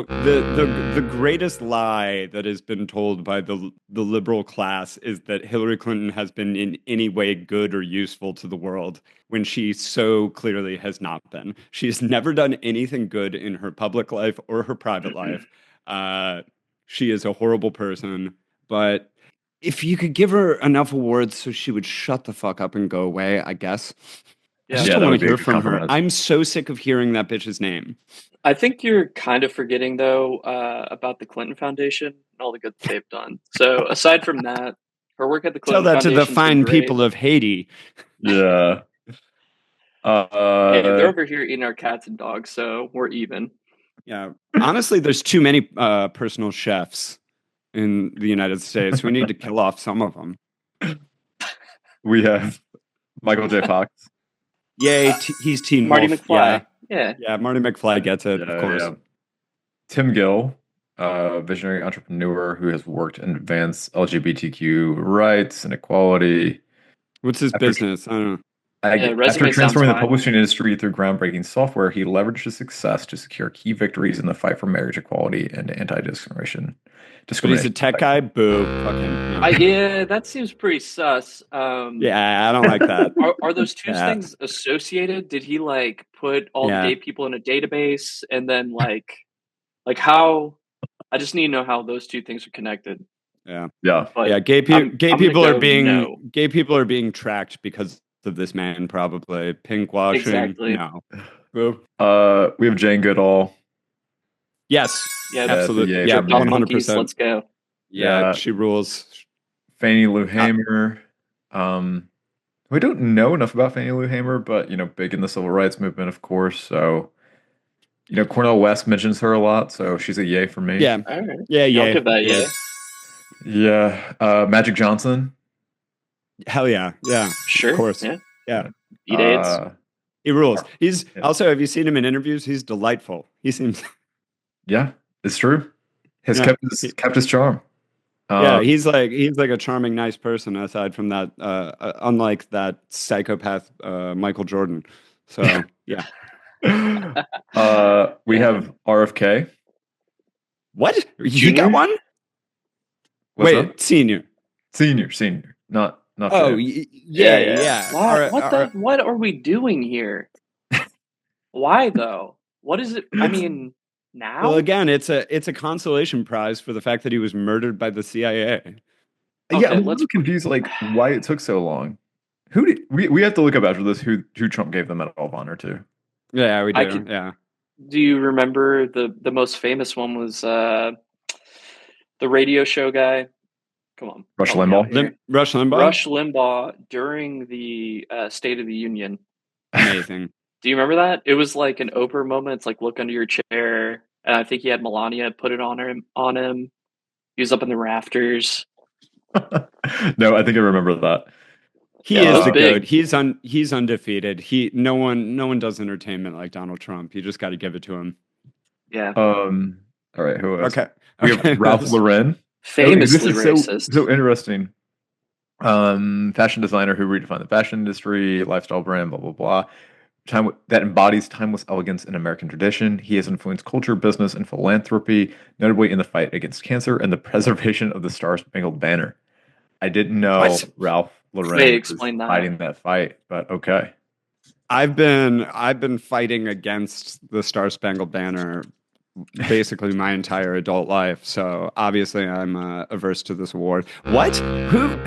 S2: The greatest lie that has been told by the liberal class is that Hillary Clinton has been in any way good or useful to the world, when she so clearly has not been. She's never done anything good in her public life or her private life. She is a horrible person, but if you could give her enough awards so she would shut the fuck up and go away, I guess. I just don't want to hear from her. I'm so sick of hearing that bitch's name.
S3: I think you're kind of forgetting, though, about the Clinton Foundation and all the good they've done. So aside from that, her work at the Clinton Foundation.
S2: Tell that to the fine people of Haiti.
S1: Yeah.
S3: Hey, they're over here eating our cats and dogs, so we're even.
S2: Yeah. Honestly, there's too many personal chefs in the United States. We need to kill off some of them.
S1: We have Michael J. Fox.
S2: Yay, he's Teen
S3: Marty
S2: Wolf.
S3: McFly.
S2: Yeah, Marty McFly gets it, of course.
S1: Yeah. Tim Gill, visionary entrepreneur who has worked in advanced LGBTQ rights and equality.
S2: What's his business? I don't know.
S1: After transforming the publishing industry through groundbreaking software, he leveraged his success to secure key victories in the fight for marriage equality and anti-discrimination.
S2: But he's a tech guy? Boo. Fuck him.
S3: Yeah, that seems pretty sus.
S2: Yeah, I don't like that.
S3: Are those two things associated? Did he put all the gay people in a database and then how? I just need to know how those two things are connected.
S2: Yeah.
S3: But
S2: Gay people are being tracked because of this man, probably pink washing.
S3: Exactly.
S2: No. Boo.
S1: We have Jane Goodall.
S2: Yes.
S3: Yeah,
S2: absolutely. Yeah, 100%.
S3: Let's go.
S2: Yeah, she rules.
S1: Fannie Lou Hamer. We don't know enough about Fannie Lou Hamer, but big in the civil rights movement, of course. So Cornel West mentions her a lot, so she's a yay for me.
S2: Yeah,
S3: All right.
S2: yeah,
S3: I'll
S2: yeah,
S3: give that a
S2: yeah.
S3: yay.
S1: Yeah, Magic Johnson.
S2: Hell yeah, yeah, of
S3: Sure.
S2: course,
S3: Yeah.
S2: yeah.
S3: Eat AIDS.
S2: He rules. He's
S1: yeah.
S2: also. Have you seen him in interviews? He's delightful. He seems.
S1: Yeah, it's true. Has
S2: Yeah,
S1: kept his charm.
S2: yeah. He's like a charming, nice person. Aside from that, unlike that psychopath Michael Jordan. So yeah.
S1: We
S3: Yeah.
S1: have RFK.
S2: What? You
S3: Junior?
S2: got one?
S1: What's
S2: Wait,
S1: up?
S2: senior.
S1: Senior, not
S2: Oh,
S1: famous.
S2: yeah, yeah. All right, all right.
S3: What are we doing here? Why though? What is it? I mean,
S2: Well,
S3: now?
S2: again, it's a consolation prize for the fact that he was murdered by the CIA.
S1: Yeah, I'm
S3: Okay,
S1: a little confused, like why it took so long. Who did we have to look up after this? Who Trump gave the Medal of Honor to?
S2: Yeah, we
S3: I
S2: do.
S3: could
S2: Yeah.
S3: do you remember the most famous one was the radio show guy? Come on,
S1: Rush
S3: help me out
S1: Limbaugh.
S3: here.
S2: Rush Limbaugh.
S3: Rush Limbaugh during the State of the Union.
S2: Amazing.
S3: Do you remember that? It was like an Oprah moment. It's like look under your chair, and I think he had Melania put it on him. On him, he was up in the rafters.
S1: No, I think I remember that.
S2: He
S3: Yeah, that
S2: is
S3: was
S2: the
S3: big.
S2: goat. He's undefeated. No one does entertainment like Donald Trump. You just got to give it to him.
S3: Yeah,
S1: All right, who else?
S2: Okay.
S1: We have Ralph Lauren. This
S3: famously
S1: is so
S3: racist.
S1: interesting. Fashion designer who redefined the fashion industry, lifestyle brand, blah blah blah. Time that embodies timeless elegance in American tradition. He has influenced culture, business, and philanthropy, notably in the fight against cancer and the preservation of the Star Spangled Banner. I didn't know
S3: What?
S1: Ralph
S3: Wait,
S1: Lauren was
S3: explain that.
S1: fighting that fight, but okay.
S2: I've been fighting against the Star Spangled Banner basically my entire adult life. So obviously I'm averse to this award. What? Who?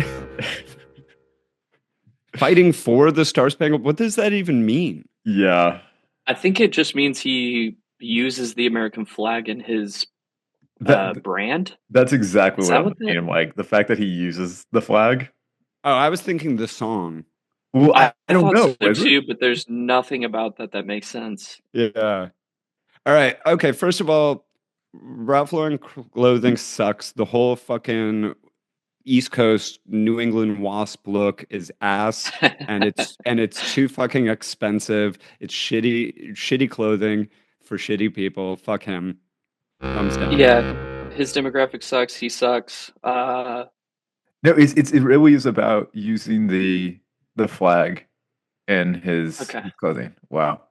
S2: Fighting for the Star Spangled? What does that even mean?
S1: Yeah,
S3: I think it just means he uses the American flag in his
S1: that
S3: brand.
S1: that's exactly
S3: Is
S1: what
S3: that
S1: I'm
S3: what
S1: thinking. Like the fact that he uses the flag.
S2: Oh, I was thinking the song.
S1: Well, I
S3: I
S1: don't
S3: thought
S1: know.
S3: so
S1: Is it?
S3: too, but there's nothing about that makes sense.
S2: Yeah. All right. Okay. First of all, Ralph Lauren clothing sucks. The whole fucking East Coast New England wasp look is ass, and it's too fucking expensive. It's shitty clothing for shitty people. Fuck him. Thumbs down.
S3: Yeah, his demographic sucks. He sucks.
S1: No, it really is about using the flag in his
S3: Okay,
S1: clothing. Wow.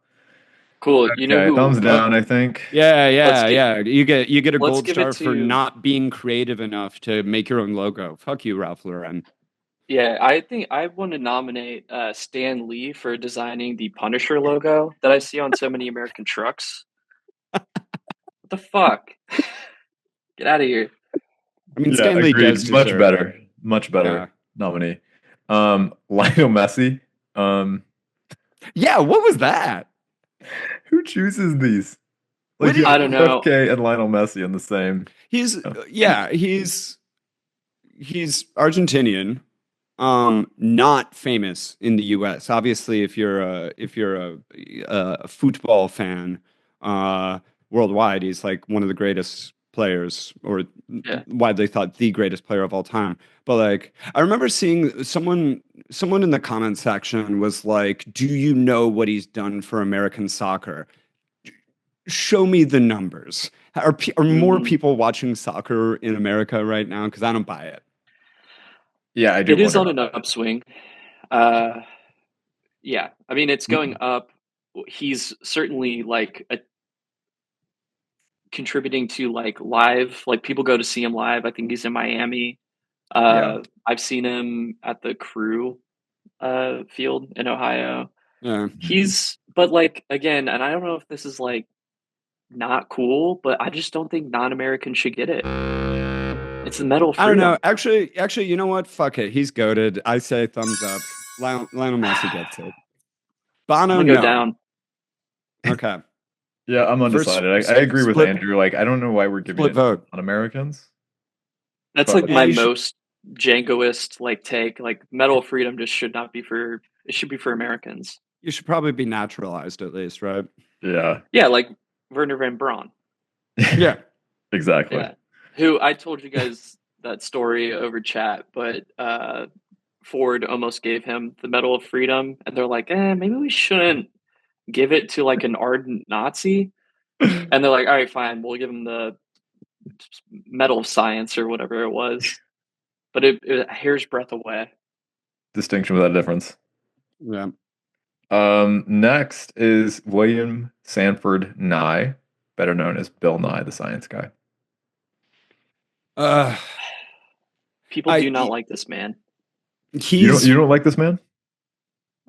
S3: cool. You know
S1: Okay, thumbs
S3: who?
S1: down, I think.
S2: Yeah,
S3: Let's
S2: yeah,
S3: get
S2: yeah. You get a
S3: let's
S2: gold
S3: give it
S2: star for
S3: to.
S2: not being creative enough to make your own logo. Fuck you, Ralph Lauren.
S3: Yeah, I think I want to nominate Stan Lee for designing the Punisher logo that I see on so many American trucks. What the fuck? Get out of here.
S2: I mean,
S1: Yeah,
S2: Stanley does
S1: agreed. Much
S2: deserve it.
S1: better. Much better
S2: Yeah.
S1: nominee. Lionel Messi.
S2: Yeah, what was that?
S1: Who chooses these?
S2: What
S1: Like
S2: do
S1: you
S2: you-
S3: I
S1: have
S3: don't know.
S1: RFK and Lionel Messi in the same.
S2: He's
S1: Oh.
S2: yeah, he's Argentinian, not famous in the US. Obviously, if you're a football fan, worldwide, he's like one of the greatest players, or
S3: Yeah.
S2: widely thought the greatest player of all time. But like, I remember seeing someone in the comment section was like, "Do you know what he's done for American soccer? Show me the numbers. Are more people watching soccer in America right now? Because I don't buy it."
S1: Yeah, I do
S3: It is
S1: wonder
S3: on
S1: about
S3: an upswing. Yeah, I mean it's
S1: that.
S3: going up. He's certainly contributing to like live. Like people go to see him live. I think he's in Miami.
S1: Yeah.
S3: I've seen him at the Crew field in Ohio.
S2: Yeah.
S3: But like again, and I don't know if this is like not cool, but I just don't think non-Americans should get it. It's the medal of
S2: I don't
S3: freedom.
S2: know. Actually, you know what? Fuck it. He's goated. I say thumbs up. Lionel Messi gets it.
S3: I'm
S2: Bono,
S3: gonna go
S2: no.
S3: down.
S2: Okay.
S1: Yeah, I'm
S2: First,
S1: undecided. I agree with
S2: split-
S1: Andrew. Like, I don't know why we're giving
S2: Split
S1: it
S2: vote.
S1: on Americans.
S3: That's
S1: But
S3: like
S2: Yeah,
S3: my
S2: you should-
S3: most Djangoist like take. Like medal of freedom just should not be for. It should be for Americans.
S2: You should probably be naturalized at least, right?
S1: yeah.
S3: Yeah, like Werner von Braun.
S2: Yeah.
S1: Exactly.
S3: Yeah. Who I told you guys that story over chat, but Ford almost gave him the Medal of Freedom, and they're like, maybe we shouldn't give it to like an ardent Nazi. And they're like, all right, fine, we'll give him the Medal of Science or whatever it was. But it a hair's breadth away.
S1: Distinction without difference.
S2: Yeah.
S1: Next is William Sanford Nye, better known as Bill Nye, the science guy.
S3: People do not like this man.
S1: You don't like this man?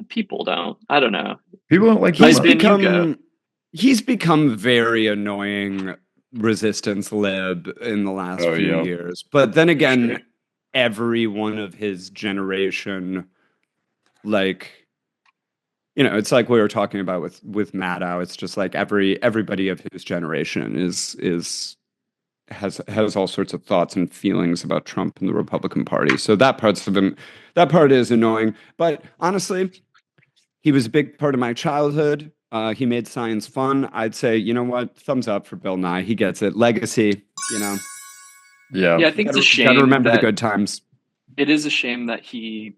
S3: People don't. I don't know.
S1: People don't like Bill
S2: He's
S1: Nye.
S2: he's become very annoying resistance lib in the last few years. But then again, every one of his generation, like, you know, it's like we were talking about with Maddow. It's just like everybody of his generation has all sorts of thoughts and feelings about Trump and the Republican Party. So that part is annoying. But honestly, he was a big part of my childhood. He made science fun. I'd say, you know what? Thumbs up for Bill Nye. He gets it. Legacy, you know.
S1: Yeah.
S3: Yeah, I think it's a shame.
S2: Gotta remember the good times.
S3: It is a shame that he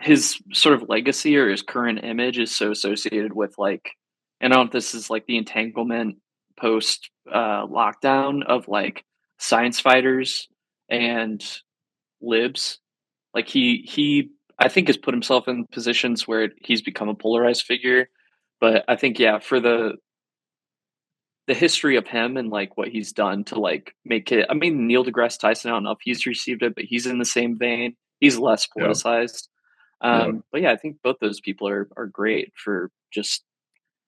S3: his sort of legacy or his current image is so associated with like, and I don't know if this is like the entanglement post lockdown of like science fighters and libs. Like he I think has put himself in positions where he's become a polarized figure. But I think for the history of him and like what he's done to like make it. I mean, Neil deGrasse Tyson, I don't know if he's received it, but he's in the same vein. He's less politicized. But yeah, I think both those people are great for just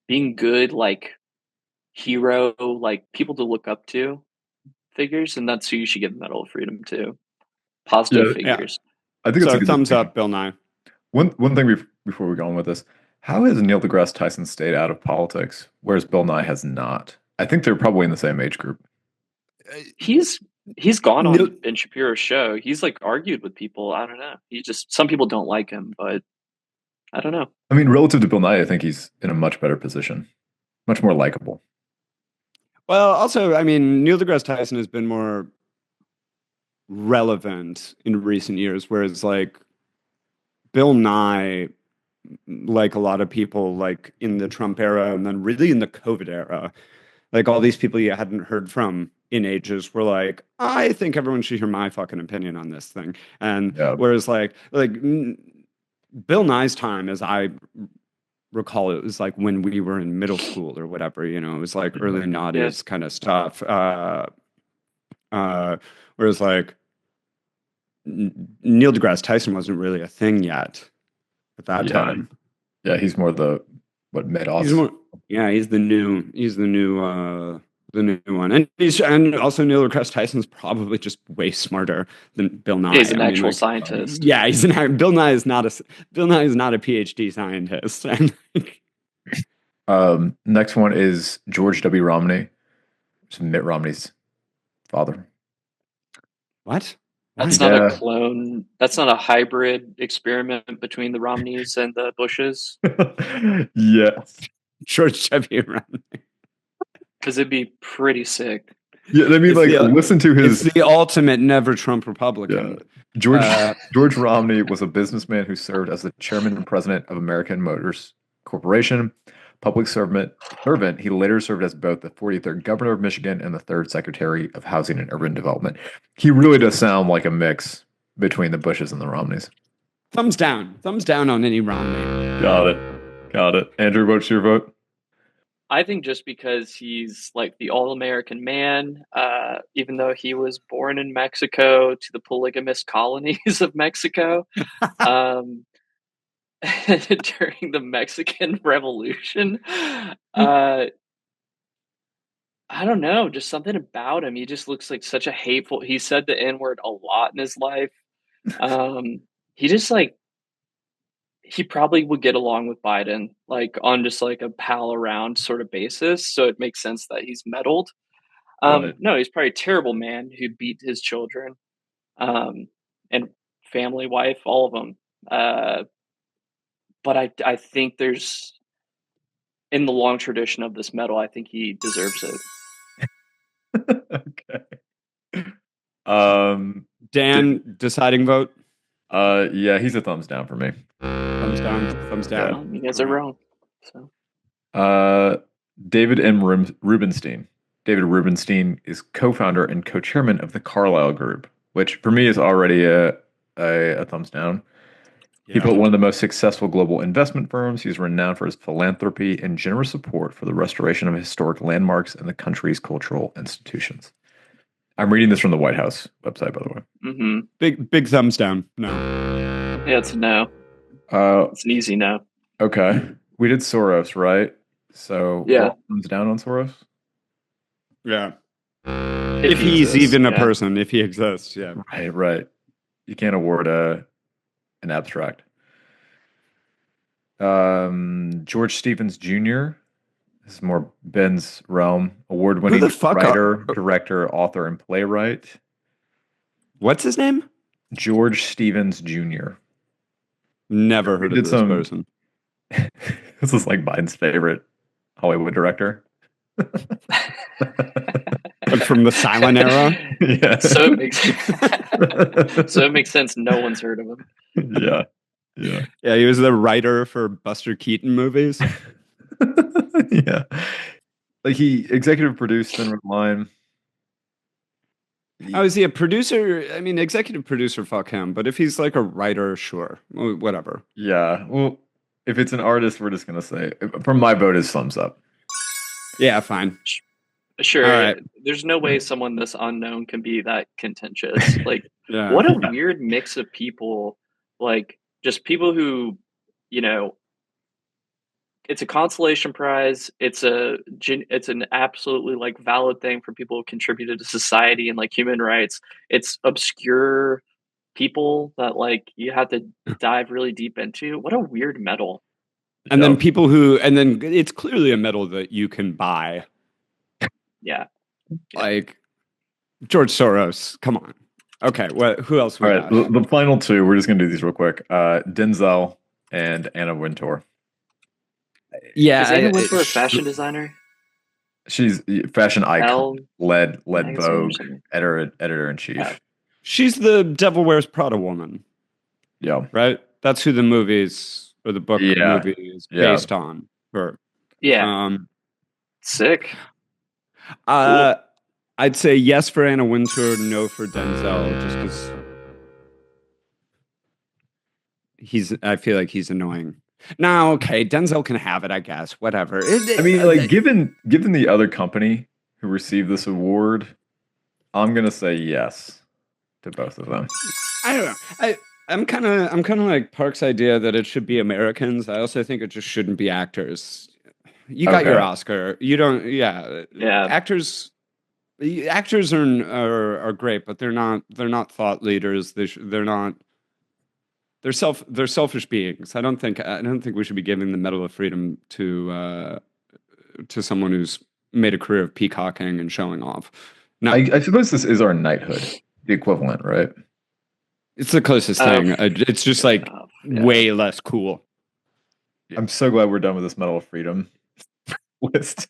S3: being good, like hero, like people to look up to figures, and that's who you should give the Medal of Freedom to. Positive figures.
S1: I think it's a good
S2: thumbs up, Bill Nye.
S1: One thing before we go on with this, how has Neil deGrasse Tyson stayed out of politics, whereas Bill Nye has not? I think they're probably in the same age group.
S3: He's gone on Ben Shapiro's show. He's like argued with people. I don't know. Some people don't like him, but I don't know.
S1: I mean, relative to Bill Nye, I think he's in a much better position, much more likable.
S2: Well, also, I mean, Neil deGrasse Tyson has been more relevant in recent years, whereas like Bill Nye, like a lot of people like in the Trump era and then really in the COVID era, like all these people you hadn't heard from in ages were like, I think everyone should hear my fucking opinion on this thing. And whereas like Bill Nye's time, as I recall, it was like when we were in middle school or whatever, you know, it was like early noughties kind of stuff. Whereas like Neil deGrasse Tyson wasn't really a thing yet at that time.
S1: Yeah, he's more the mid-aughts.
S2: He's the new one, and also Neil deGrasse Tyson's probably just way smarter than Bill Nye.
S3: He's an actual scientist.
S2: Yeah, Bill Nye is not a PhD scientist.
S1: Next one is George W. Romney, Mitt Romney's father.
S2: What?
S3: That's not a clone. That's not a hybrid experiment between the Romneys and the Bushes.
S1: Yes.
S2: George W. Romney.
S3: Because it'd be pretty sick.
S1: Yeah, I mean, listen to his...
S2: It's the ultimate never Trump Republican.
S1: Yeah. George Romney was a businessman who served as the chairman and president of American Motors Corporation. Public servant, he later served as both the 43rd governor of Michigan and the 3rd secretary of housing and urban development. He really does sound like a mix between the Bushes and the Romneys.
S2: Thumbs down on any Romney.
S1: Got it. Andrew, what's your vote?
S3: I think just because he's like the all-American man, even though he was born in Mexico to the polygamous colonies of Mexico, during the Mexican Revolution. I don't know, just something about him. He just looks like such a hateful. He said the N-word a lot in his life. He just like, he probably would get along with Biden, like on just like a pal around sort of basis. So it makes sense that he's meddled. No, he's probably a terrible man who beat his children, and family, wife, all of them. But I think there's in the long tradition of this medal, I think he deserves it.
S1: Okay.
S2: Dan, deciding vote.
S1: Yeah, he's a thumbs down for me.
S2: Thumbs down. Thumbs down.
S3: Well, you guys are wrong. So
S1: David M. Rubenstein. David Rubenstein is co-founder and co-chairman of the Carlyle Group, which for me is already a thumbs down. He built one of the most successful global investment firms. He's renowned for his philanthropy and generous support for the restoration of historic landmarks and the country's cultural institutions. I'm reading this from the White House website, by the way.
S2: Mm-hmm. Big thumbs down. No.
S3: Yeah, it's a no. It's an easy no.
S1: Okay. We did Soros, right? So
S3: yeah,
S1: thumbs down on Soros.
S2: Yeah. If he's even a person, if he exists, yeah.
S1: Right. You can't award an abstract. George Stevens Jr. This is more Ben's realm. Award-winning writer, director, author, and playwright.
S2: What's his name?
S1: George Stevens Jr.
S2: Never heard of this person.
S1: This is like Biden's favorite Hollywood director.
S2: From the silent era?
S1: Yeah.
S3: So it makes sense no one's heard of him.
S1: Yeah.
S2: Yeah, he was the writer for Buster Keaton movies.
S1: Yeah. Like he executive produced Thin Red Line.
S2: Oh, is he a producer? I mean, executive producer, fuck him. But if he's like a writer, sure. Whatever.
S1: Yeah. Well, if it's an artist, we're just going to say, from my vote, is thumbs up.
S2: Yeah, fine.
S3: Sure.
S2: All right.
S3: There's no way someone this unknown can be that contentious. Like,
S2: yeah.
S3: What a weird mix of people. Like, just people who, it's a consolation prize. It's an absolutely like valid thing for people who contributed to society and like human rights. It's obscure people that like you have to dive really deep into. What a weird medal.
S2: And then then it's clearly a medal that you can buy.
S3: Yeah.
S2: Like George Soros. Come on. Okay. Who else?
S1: All right. The final two, we're just going to do these real quick. Denzel and Anna Wintour.
S3: Yeah. Is Anna Wintour a fashion designer?
S1: She's fashion icon, led Vogue, editor-in-chief.
S2: Yeah. She's the Devil Wears Prada woman.
S1: Yeah.
S2: Right? That's who the movies or the book movie is based on. Her.
S3: Yeah. Sick.
S2: Cool. I'd say yes for Anna Wintour, no for Denzel, just because I feel like he's annoying. No, okay, Denzel can have it, I guess. Whatever.
S1: I mean, like, given the other company who received this award, I'm gonna say yes to both of them.
S2: I don't know. I'm kind of like Park's idea that it should be Americans. I also think it just shouldn't be actors. You got your Oscar. You don't. Yeah. Actors are great, but they're not thought leaders. They're selfish beings. I don't think we should be giving the Medal of Freedom to someone who's made a career of peacocking and showing off. No,
S1: I suppose this is our knighthood, the equivalent, right?
S2: It's the closest thing. It's just like way less cool.
S1: I'm so glad we're done with this Medal of Freedom list.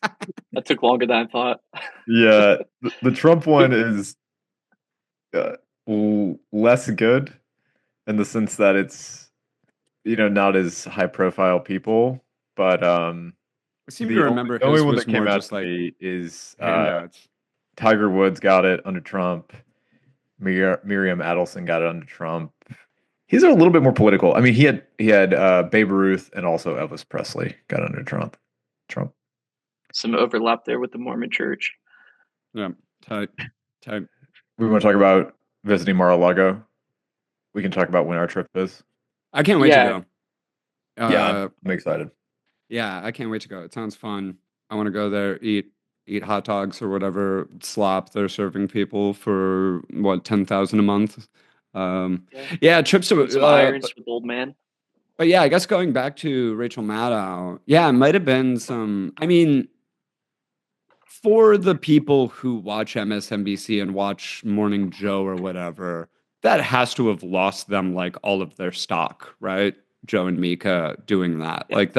S3: That took longer than I thought.
S1: Yeah, the Trump one is less good in the sense that it's not as high profile people, but
S2: I seem to remember
S1: the only one that came out like is Tiger Woods got it under Trump. Miriam Adelson got it under Trump. He's a little bit more political. I mean, he had Babe Ruth and also Elvis Presley got under Trump.
S3: Some overlap there with the Mormon Church.
S2: Yeah, tight.
S1: We want to talk about visiting Mar-a-Lago. We can talk about when our trip is.
S2: I can't wait to
S1: go. Yeah, I'm excited.
S2: Yeah, I can't wait to go. It sounds fun. I want to go there, eat hot dogs or whatever slop they're serving people for $10,000 a month. Trips to
S3: some irons with old man.
S2: But yeah, I guess going back to Rachel Maddow, it might have been some. I mean, for the people who watch MSNBC and watch Morning Joe or whatever, that has to have lost them like all of their stock, right? Joe and Mika doing that.
S3: Yeah.
S2: Like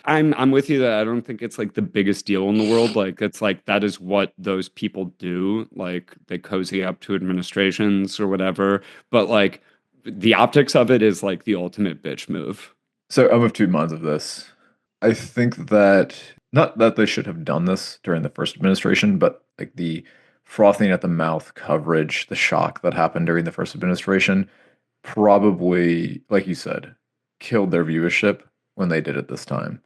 S2: I'm with you that I don't think it's like the biggest deal in the world. Like it's like that is what those people do. Like they cozy up to administrations or whatever. But like the optics of it is like the ultimate bitch move.
S1: So I'm of two minds of this. I think that not that they should have done this during the first administration, but like the frothing at the mouth coverage, the shock that happened during the first administration probably, like you said, killed their viewership when they did it this time.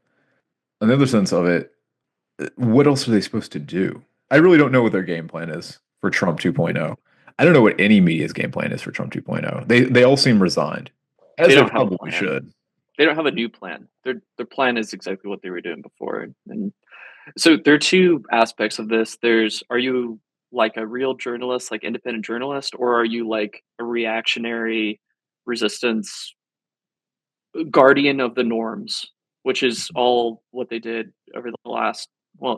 S1: On the other sense of it, what else are they supposed to do? I really don't know what their game plan is for Trump 2.0. I don't know what any media's game plan is for Trump 2.0. They all seem resigned, as
S3: They
S1: they
S3: don't have a
S1: probably
S3: plan.
S1: should.
S3: They don't have a new plan. Their plan is exactly what they were doing before. And so there are two aspects of this. Are you like a real journalist, like independent journalist, or are you like a reactionary resistance guardian of the norms, which is all what they did over the last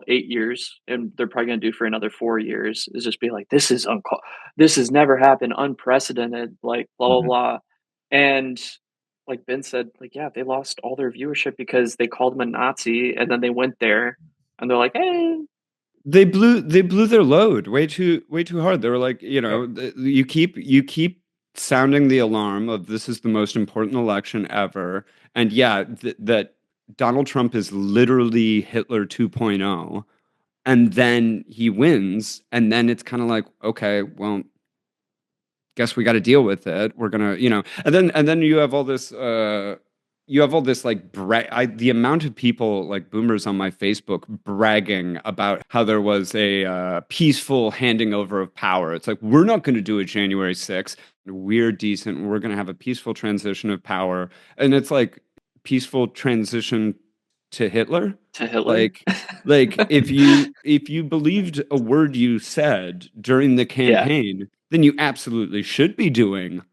S3: 8 years, and they're probably going to do for another 4 years. Is just be like, this has never happened, unprecedented, like blah blah
S1: Mhm.
S3: blah, and like Ben said, like yeah, they lost all their viewership because they called him a Nazi, and then they went there and they're like, hey,
S2: They blew their load way too hard. They were like,
S1: Yep.
S2: you keep sounding the alarm of this is the most important election ever. And yeah, that Donald Trump is literally Hitler 2.0, and then he wins, and then it's kind of like, okay, well, guess we got to deal with it. We're gonna, and then you have all this like the amount of people like boomers on my Facebook bragging about how there was a peaceful handing over of power. It's like we're not going to do it January 6th. We're decent. We're going to have a peaceful transition of power, and it's like peaceful transition to Hitler.
S3: to Hitler.
S2: Like if you believed a word you said during the
S3: Yeah.
S2: campaign, then you absolutely should be doing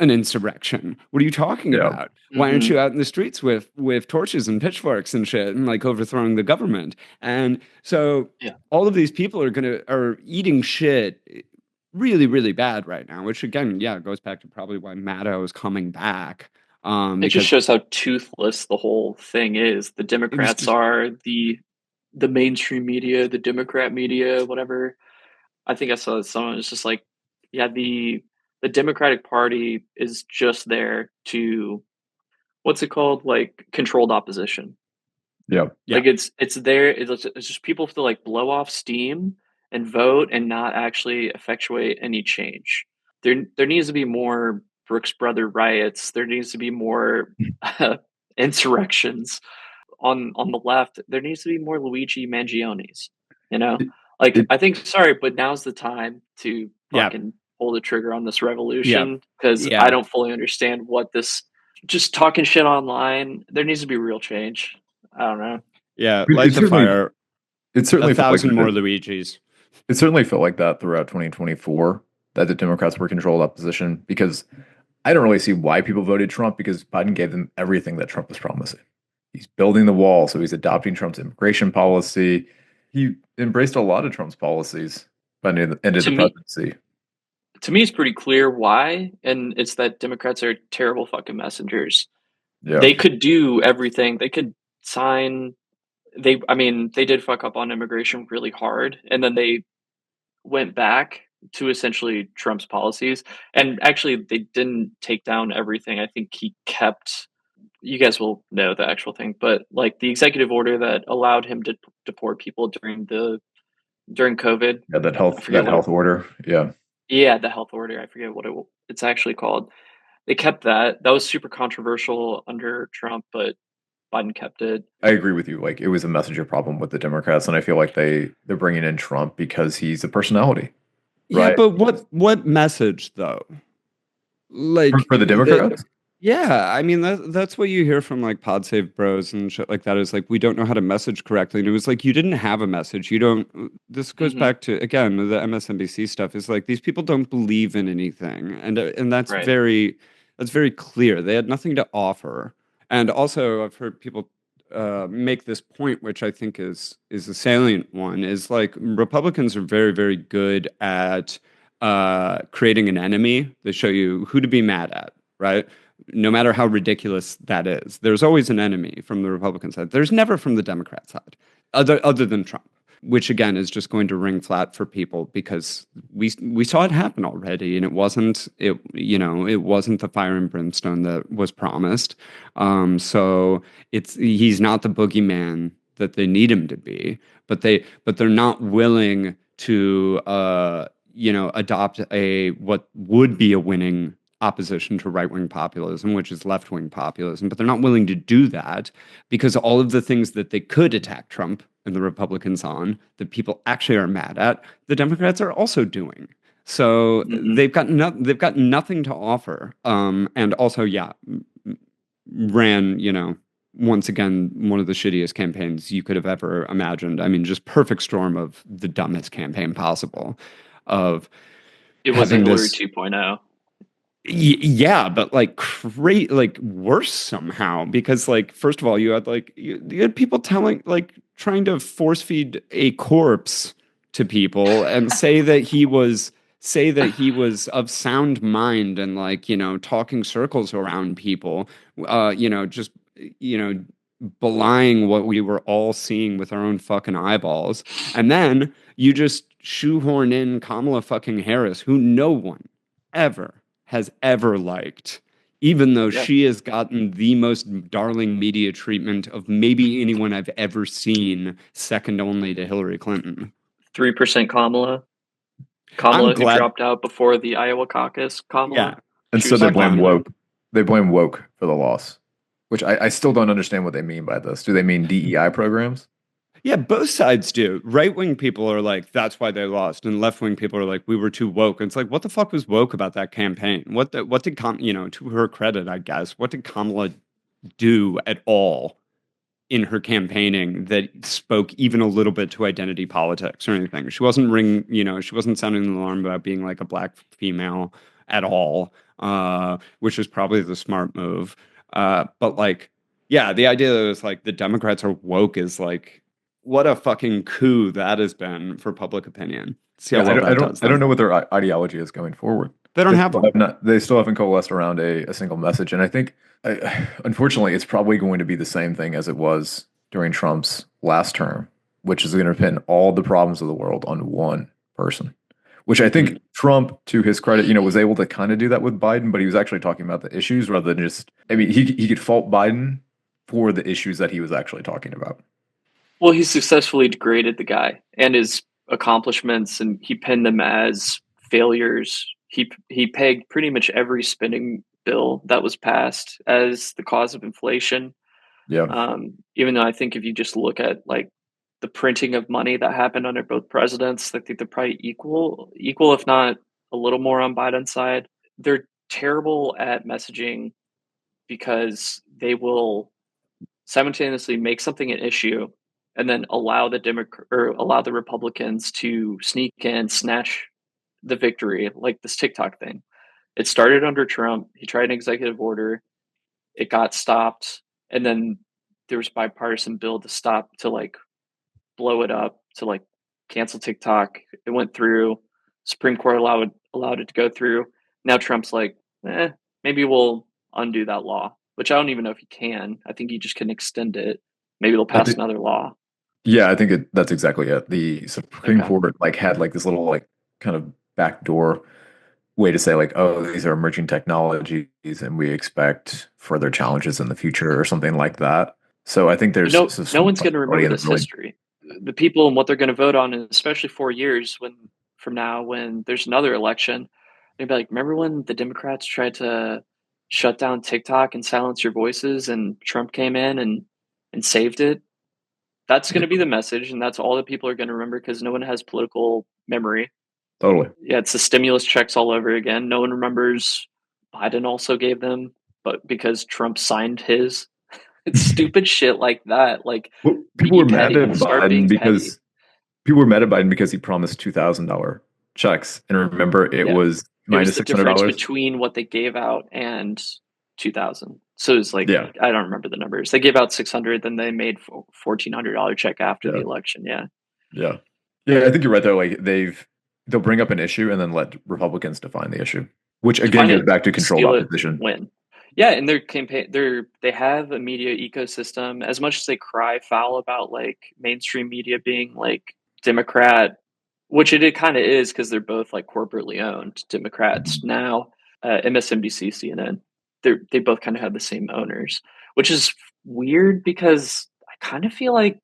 S2: an insurrection. What are you talking
S1: Yeah.
S2: about? Why aren't
S3: Hmm.
S2: you out in the streets with torches and pitchforks and shit and like overthrowing the government? And so
S3: Yeah.
S2: all of these people are eating shit really, really bad right now, which again, yeah, goes back to probably why Maddow is coming back.
S3: It just
S2: Because
S3: shows how toothless the whole thing is. The
S2: it was
S3: Democrats
S2: just
S3: are the mainstream media, the Democrat media, whatever. I think I saw someone was just like, yeah, the Democratic Party is just there to what's it called? Like controlled opposition.
S1: Yeah.
S2: yeah.
S3: Like it's there. It's just people to like blow off steam and vote and not actually effectuate any change. There needs to be more Brooks Brother riots. There needs to be more insurrections on the left. There needs to be more Luigi Mangionis. You know,
S1: It,
S3: like
S1: it
S3: I think. Sorry, but now's the time to
S2: Yeah.
S3: fucking pull the trigger on this
S2: Yeah.
S3: revolution because I
S2: Yeah.
S3: don't fully understand what this. Just talking shit online. There needs to be real change. I don't know.
S2: Yeah.
S1: it
S2: Light the
S1: certainly
S2: fire.
S1: it
S2: A
S1: certainly felt like
S2: thousand more
S1: that.
S2: Luigis.
S1: It certainly felt like that throughout 2024 that the Democrats were controlled opposition because I don't really see why people voted Trump because Biden gave them everything that Trump was promising. He's building the wall, so he's adopting Trump's immigration policy. He embraced a lot of Trump's policies by the end of
S3: To
S1: the
S3: me,
S1: presidency.
S3: it's pretty clear why, and it's that Democrats are terrible fucking messengers.
S1: Yeah.
S3: They could do everything. They could sign. I mean, they did fuck up on immigration really hard, and then they went back to essentially Trump's policies. And actually, they didn't take down everything. I think he kept. You guys will know the actual thing, but like the executive order that allowed him to deport people during COVID.
S1: Yeah,
S3: I forget
S1: that
S3: what.
S1: health order. Yeah.
S3: Yeah, the health order. I forget what it's actually called. They kept that. That was super controversial under Trump, but Biden kept it.
S1: I agree with you. Like it was a messenger problem with the Democrats, and I feel like they're bringing in Trump because he's a personality,
S2: Yeah,
S1: right?
S2: but what message though? Like
S1: For the
S2: that.
S1: Democrats.
S2: Yeah, I mean that's what you hear from like Pod Save Bros and shit like that is like we don't know how to message correctly. And it was like you didn't have a message. You don't This goes
S3: Hmm.
S2: back to again the MSNBC stuff is like these people don't believe in anything. And
S3: Right.
S2: that's very clear. They had nothing to offer. And also I've heard people make this point, which I think is a salient one, is like Republicans are very, very good at creating an enemy. They show you who to be mad at, right? no matter how ridiculous that is. There's always an enemy from the Republican side. There's never from the Democrat side, other than Trump, which again is just going to ring flat for people because we saw it happen already, and it wasn't the fire and brimstone that was promised. So he's not the boogeyman that they need him to be, but they're not willing to adopt what would be a winning opposition to right-wing populism, which is left-wing populism, but they're not willing to do that because all of the things that they could attack Trump and the Republicans on, that people actually are mad at, the Democrats are also doing. So they've got nothing to offer. And also, ran, once again, one of the shittiest campaigns you could have ever imagined. I mean, just perfect storm of the dumbest campaign possible.
S3: It was Hillary 2.0.
S2: Yeah, but like worse somehow, because like first of all you had people trying to force feed a corpse to people and say that he was of sound mind and talking circles around people, belying what we were all seeing with our own fucking eyeballs. And then you just shoehorn in Kamala fucking Harris, who no one has ever liked, even though she has gotten the most darling media treatment of maybe anyone I've ever seen, second only to Hillary Clinton.
S3: 3% Kamala. Who dropped out before the Iowa caucus. Kamala.
S1: Yeah. And so they blame woke. They blame woke for the loss, which I still don't understand what they mean by this. Do they mean DEI programs?
S2: Yeah, both sides do. Right-wing people are like, that's why they lost. And left-wing people are like, we were too woke. And it's like, what the fuck was woke about that campaign? What did to her credit, I guess, what did Kamala do at all in her campaigning that spoke even a little bit to identity politics or anything? She wasn't she wasn't sounding an alarm about being like a black female at all, which is probably the smart move. But like, yeah, the idea that it's like the Democrats are woke is like, what a fucking coup that has been for public opinion. See how well
S1: I don't know what their ideology is going forward.
S2: They don't have one.
S1: They still haven't coalesced around a single message. And I think, unfortunately, it's probably going to be the same thing as it was during Trump's last term, which is going to pin all the problems of the world on one person, which I think Trump, to his credit, was able to kind of do that with Biden, but he was actually talking about the issues rather than just, I mean, he could fault Biden for the issues that he was actually talking about.
S3: Well, he successfully degraded the guy and his accomplishments, and he pinned them as failures. He pegged pretty much every spending bill that was passed as the cause of inflation.
S1: Yeah.
S3: Even though I think if you just look at like the printing of money that happened under both presidents, I think they're probably equal, if not a little more on Biden's side. They're terrible at messaging because they will simultaneously make something an issue and then allow the Republicans to sneak in, snatch the victory, like this TikTok thing. It started under Trump. He tried an executive order. It got stopped. And then there was bipartisan bill to like blow it up, to like cancel TikTok. It went through. Supreme Court allowed it to go through. Now Trump's like, maybe we'll undo that law, which I don't even know if he can. I think he just can extend it. Maybe they'll pass another law.
S1: Yeah, I think that's exactly it. The Supreme Court had this little kind of backdoor way to say oh, these are emerging technologies and we expect further challenges in the future or something like that. So I think there's
S3: no one's going to remember this history. The people and what they're going to vote on, especially 4 years from now when there's another election, they'd be like, remember when the Democrats tried to shut down TikTok and silence your voices and Trump came in and saved it? That's going to be the message, and that's all that people are going to remember because no one has political memory.
S1: Totally.
S3: Yeah, it's the stimulus checks all over again. No one remembers Biden also gave them, but because Trump signed his. It's stupid shit like that.
S1: People were mad at Biden because he promised $2,000 checks, and remember it was minus $600.
S3: Difference between what they gave out and 2,000. So it's I don't remember the numbers. They gave out 600, then they made $1,400 check after the election. Yeah.
S1: I think you're right though. They'll bring up an issue and then let Republicans define the issue, which again goes back to controlled opposition.
S3: Win. Yeah, and their campaign, they have a media ecosystem. As much as they cry foul about like mainstream media being like Democrat, which it kind of is because they're both like corporately owned Democrats
S1: Mhm.
S3: now. MSNBC, CNN, they both kind of have the same owners, which is weird because I kind of feel like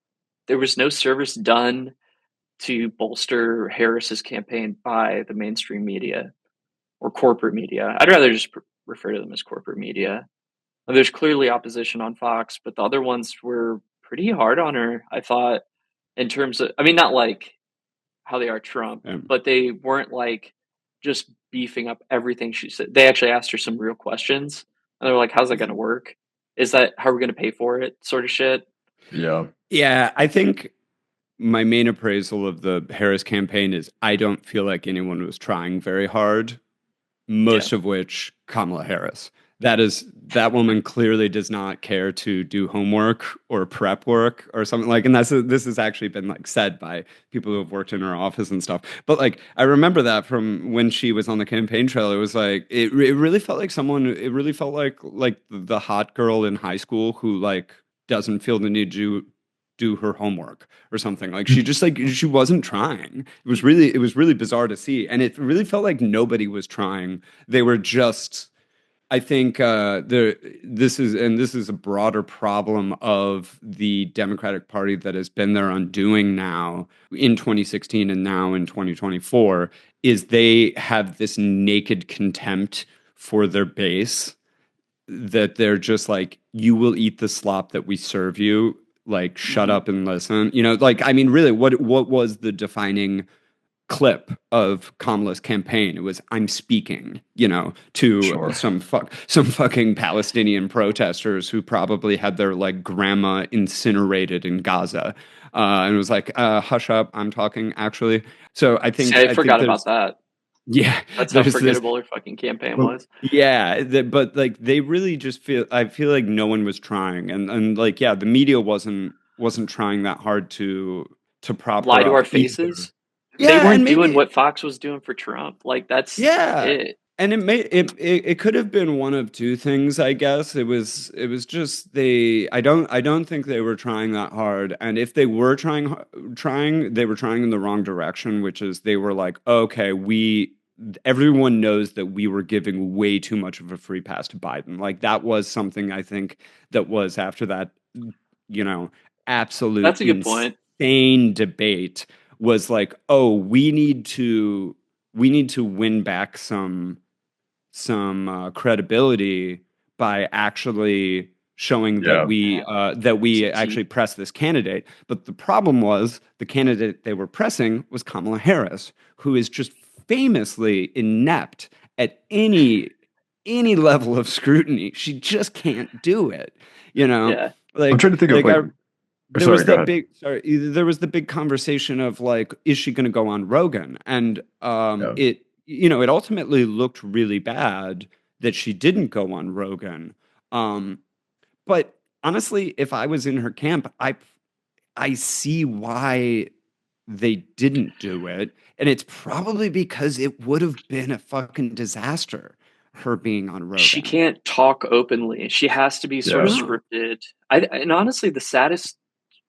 S3: there was no service done to bolster Harris's campaign by the mainstream media or corporate media. I'd rather just refer to them as corporate media. There's clearly opposition on Fox, but the other ones were pretty hard on her, I thought, in terms of, I mean, not like how they are Trump, but they weren't like just beefing up everything she said. They actually asked her some real questions. And they were like, how's that going to work? Is that how we're going to pay for it? Sort of shit.
S1: Yeah.
S2: Yeah, I think my main appraisal of the Harris campaign is I don't feel like anyone was trying very hard,
S3: Yeah.
S2: most of which Kamala Harris. That woman clearly does not care to do homework or prep work or something like, and this has actually been like said by people who have worked in her office and stuff. But like I remember that from when she was on the campaign trail, it was like it really felt like someone. It really felt like the hot girl in high school who like doesn't feel the need to do her homework or something. Like she just like she wasn't trying. It was really bizarre to see, and it really felt like nobody was trying. They were just. I think this is a broader problem of the Democratic Party that has been their undoing now in 2016 and now in 2024 is they have this naked contempt for their base that they're just like, you will eat the slop that we serve you. Like, shut
S3: Mm-hmm.
S2: up and listen. Like, I mean, really, what was the defining clip of Kamala's campaign? It was, I'm speaking, to
S1: Sure.
S2: some fucking Palestinian protesters who probably had their like grandma incinerated in Gaza. And it was like, hush up, I'm talking actually. So I
S3: See,
S2: think
S3: I
S2: I think
S3: forgot about
S2: there's
S3: that.
S2: yeah,
S3: That's how
S2: there's this
S3: forgettable her fucking campaign
S1: Well,
S3: was.
S2: yeah, but like they really just I feel like no one was trying, and like yeah, the media wasn't trying that hard to prop
S3: Lie
S2: her
S3: to
S2: up
S3: our
S2: either.
S3: faces. They
S2: Yeah, and
S3: weren't doing
S2: maybe
S3: what Fox was doing for Trump. Like that's
S2: yeah,
S3: it.
S2: and it could have been one of two things, I guess. It was just I don't think they were trying that hard, and if they were trying, they were trying in the wrong direction, which is they were like, okay, everyone knows that we were giving way too much of a free pass to Biden. Like that was something I think that was after that, you know, absolute
S3: That's a good point.
S2: insane debate was like, oh, we need to win back some credibility by actually showing that
S1: yeah.
S2: we
S3: Some
S2: actually
S3: tea.
S2: press this candidate. But the problem was the candidate they were pressing was Kamala Harris, who is just famously inept at any level of scrutiny. She just can't do it. You know,
S3: Yeah.
S1: I'm
S2: like
S1: trying to think of
S2: like
S1: like,
S2: I
S1: or
S2: there
S1: sorry,
S2: was
S1: go
S2: that
S1: ahead.
S2: big sorry there was the big conversation of like, is she going to go on Rogan? And
S1: Yeah.
S2: it ultimately looked really bad that she didn't go on Rogan. um but honestly, if I was in her camp, I see why they didn't do it, and it's probably because it would have been a fucking disaster, her being on
S3: She
S2: Rogan.
S3: can't talk openly. She has to be sort of
S1: Yeah.
S2: No.
S3: scripted. And honestly, the saddest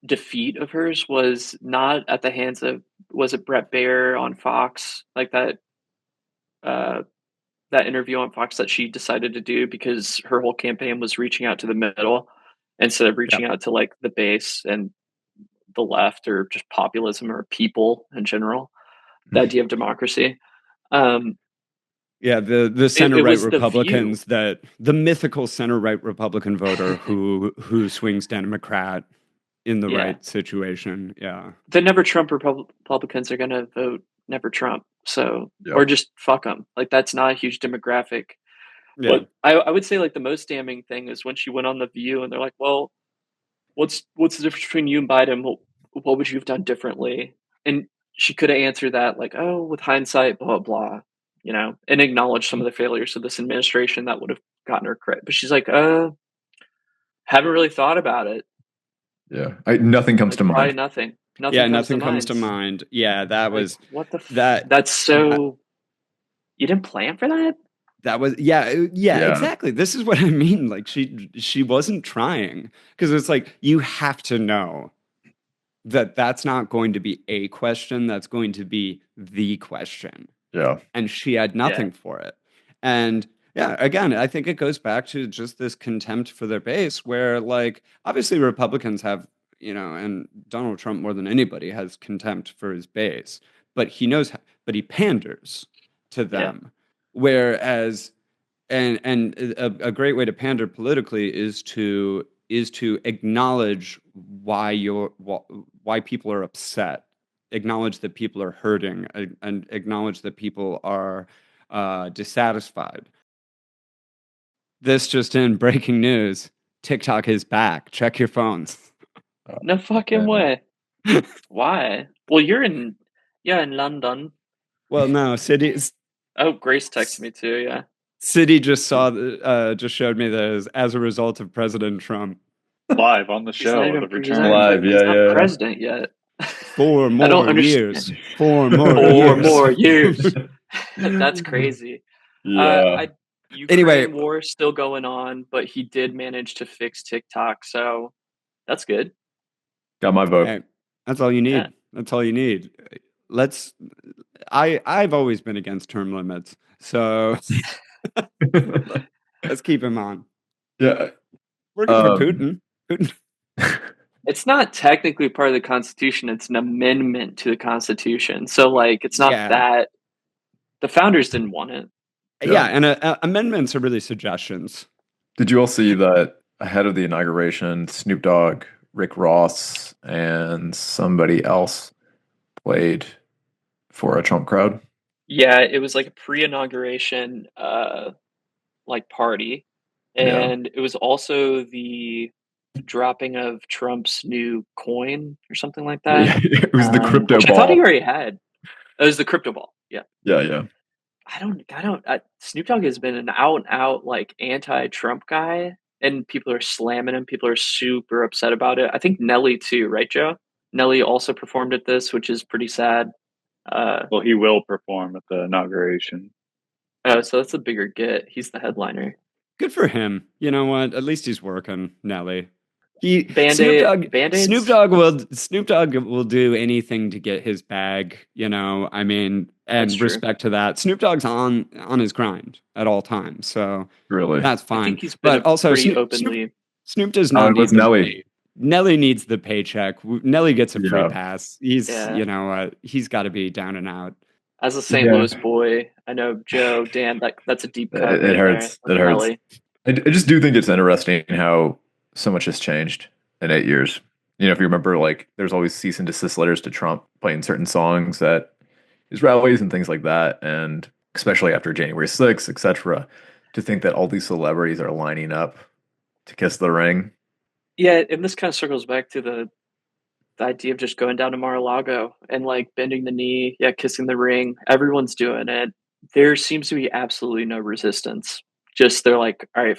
S3: defeat of hers was not at the hands of, was it Brett Baer on Fox, like uh that interview on Fox that she decided to do because her whole campaign was reaching out to the middle instead of
S2: Yeah.
S3: reaching out to like the base and the left or just populism or people in general, the idea of democracy. Um,
S2: Yeah, the
S3: it,
S2: center
S3: it
S2: right
S3: was the View.
S2: Republicans, that the mythical center right Republican voter who swings Democrat in the
S3: Yeah,
S2: right situation. Yeah.
S3: the never Trump Republicans are going to vote never Trump. So,
S1: Yeah.
S3: or just fuck them. Like that's not a huge demographic.
S2: Yeah.
S3: But I would say like the most damning thing is when she went on the View and they're like, well, what's the difference between you and Biden? What would you have done differently? And she could have answered that like, oh, with hindsight, blah blah, and acknowledged some of the failures of this administration that would have gotten her credit. But she's like, haven't really thought about it.
S1: Yeah. Nothing comes
S3: Like
S1: to
S3: probably
S1: mind.
S3: nothing. Nothing
S2: Yeah,
S3: comes to
S2: nothing comes
S3: mind.
S2: to mind. Yeah, that
S3: Like
S2: was
S3: what the?
S2: that
S3: That's
S2: that
S3: so. You didn't plan for that.
S2: That was
S1: Yeah.
S2: exactly. This is what I mean. Like she wasn't trying because it's like you have to know that that's not going to be a question, that's going to be the question.
S1: Yeah.
S2: And she had
S3: Yeah.
S2: nothing for it. And yeah, again, I think it goes back to just this contempt for their base where like obviously Republicans have, and Donald Trump more than anybody has contempt for his base, but but he panders to
S3: Yeah.
S2: them. Whereas and a great way to pander politically is to acknowledge why people are upset, acknowledge that people are hurting, and acknowledge that people are dissatisfied. This just in, breaking news: TikTok is back. Check your phones.
S3: No fucking
S1: Yeah.
S3: way. Why? Well, in London.
S2: Well, no,
S3: Oh, Grace texted me too. Yeah.
S2: City just showed me that as a result of President Trump.
S4: Live on the
S3: He's not
S4: show,
S3: even
S4: the
S3: president.
S4: return.
S1: Live,
S3: He's
S1: yeah,
S3: not
S1: yeah.
S3: president yet.
S2: 4
S3: I don't
S2: more
S3: understand.
S2: years. 4 more
S3: 4
S2: years.
S3: more years. That's crazy.
S1: Yeah.
S3: Ukraine
S2: Anyway,
S3: war is still going on, but he did manage to fix TikTok, so that's good.
S1: Got my vote.
S2: hey, that's all you need.
S3: Yeah.
S2: That's all you need. I've always been against term limits, so let's keep him on.
S1: Yeah.
S2: Working for Putin.
S3: It's not technically part of the Constitution, it's an amendment to the Constitution. So like it's not that the founders didn't want it.
S2: Yeah, and amendments are really suggestions.
S1: Did you all see that ahead of the inauguration, Snoop Dogg, Rick Ross, and somebody else played for a Trump crowd?
S3: Yeah, it was like a pre-inauguration like party. And it was also the dropping of Trump's new coin or something like that.
S1: It was the crypto
S3: which
S1: ball.
S3: I thought he already had. It was the crypto ball. Yeah.
S1: Yeah.
S3: Snoop Dogg has been an out and out like anti-Trump guy, and people are slamming him. People are super upset about it. I think Nelly too, right, Joe? Nelly also performed at this, which is pretty sad.
S4: Well, he will perform at the inauguration.
S3: Oh, so that's a bigger get. He's the headliner.
S2: Good for him. You know what? At least he's working, Nelly.
S3: Band-Aids?
S2: Snoop Dogg will do anything to get his bag, I mean, and respect to that. Snoop Dogg's on his grind at all times, so
S1: really,
S2: that's fine.
S3: I think he's been
S2: Snoop does not need
S1: Nelly.
S2: Nelly needs the paycheck. Nelly gets a free pass. He's he's got to be down and out.
S3: As a St. Louis boy, I know Joe, Dan, that's a deep cut.
S1: It hurts. It hurts.
S3: Nelly.
S1: I just do think it's interesting how so much has changed in 8 years. If you remember, like, there's always cease and desist letters to Trump playing certain songs at his rallies and things like that. And especially after January 6th, etc., to think that all these celebrities are lining up to kiss the ring.
S3: Yeah, and this kind of circles back to the idea of just going down to Mar-a-Lago and like bending the knee, kissing the ring. Everyone's doing it. There seems to be absolutely no resistance. Just they're like, all right,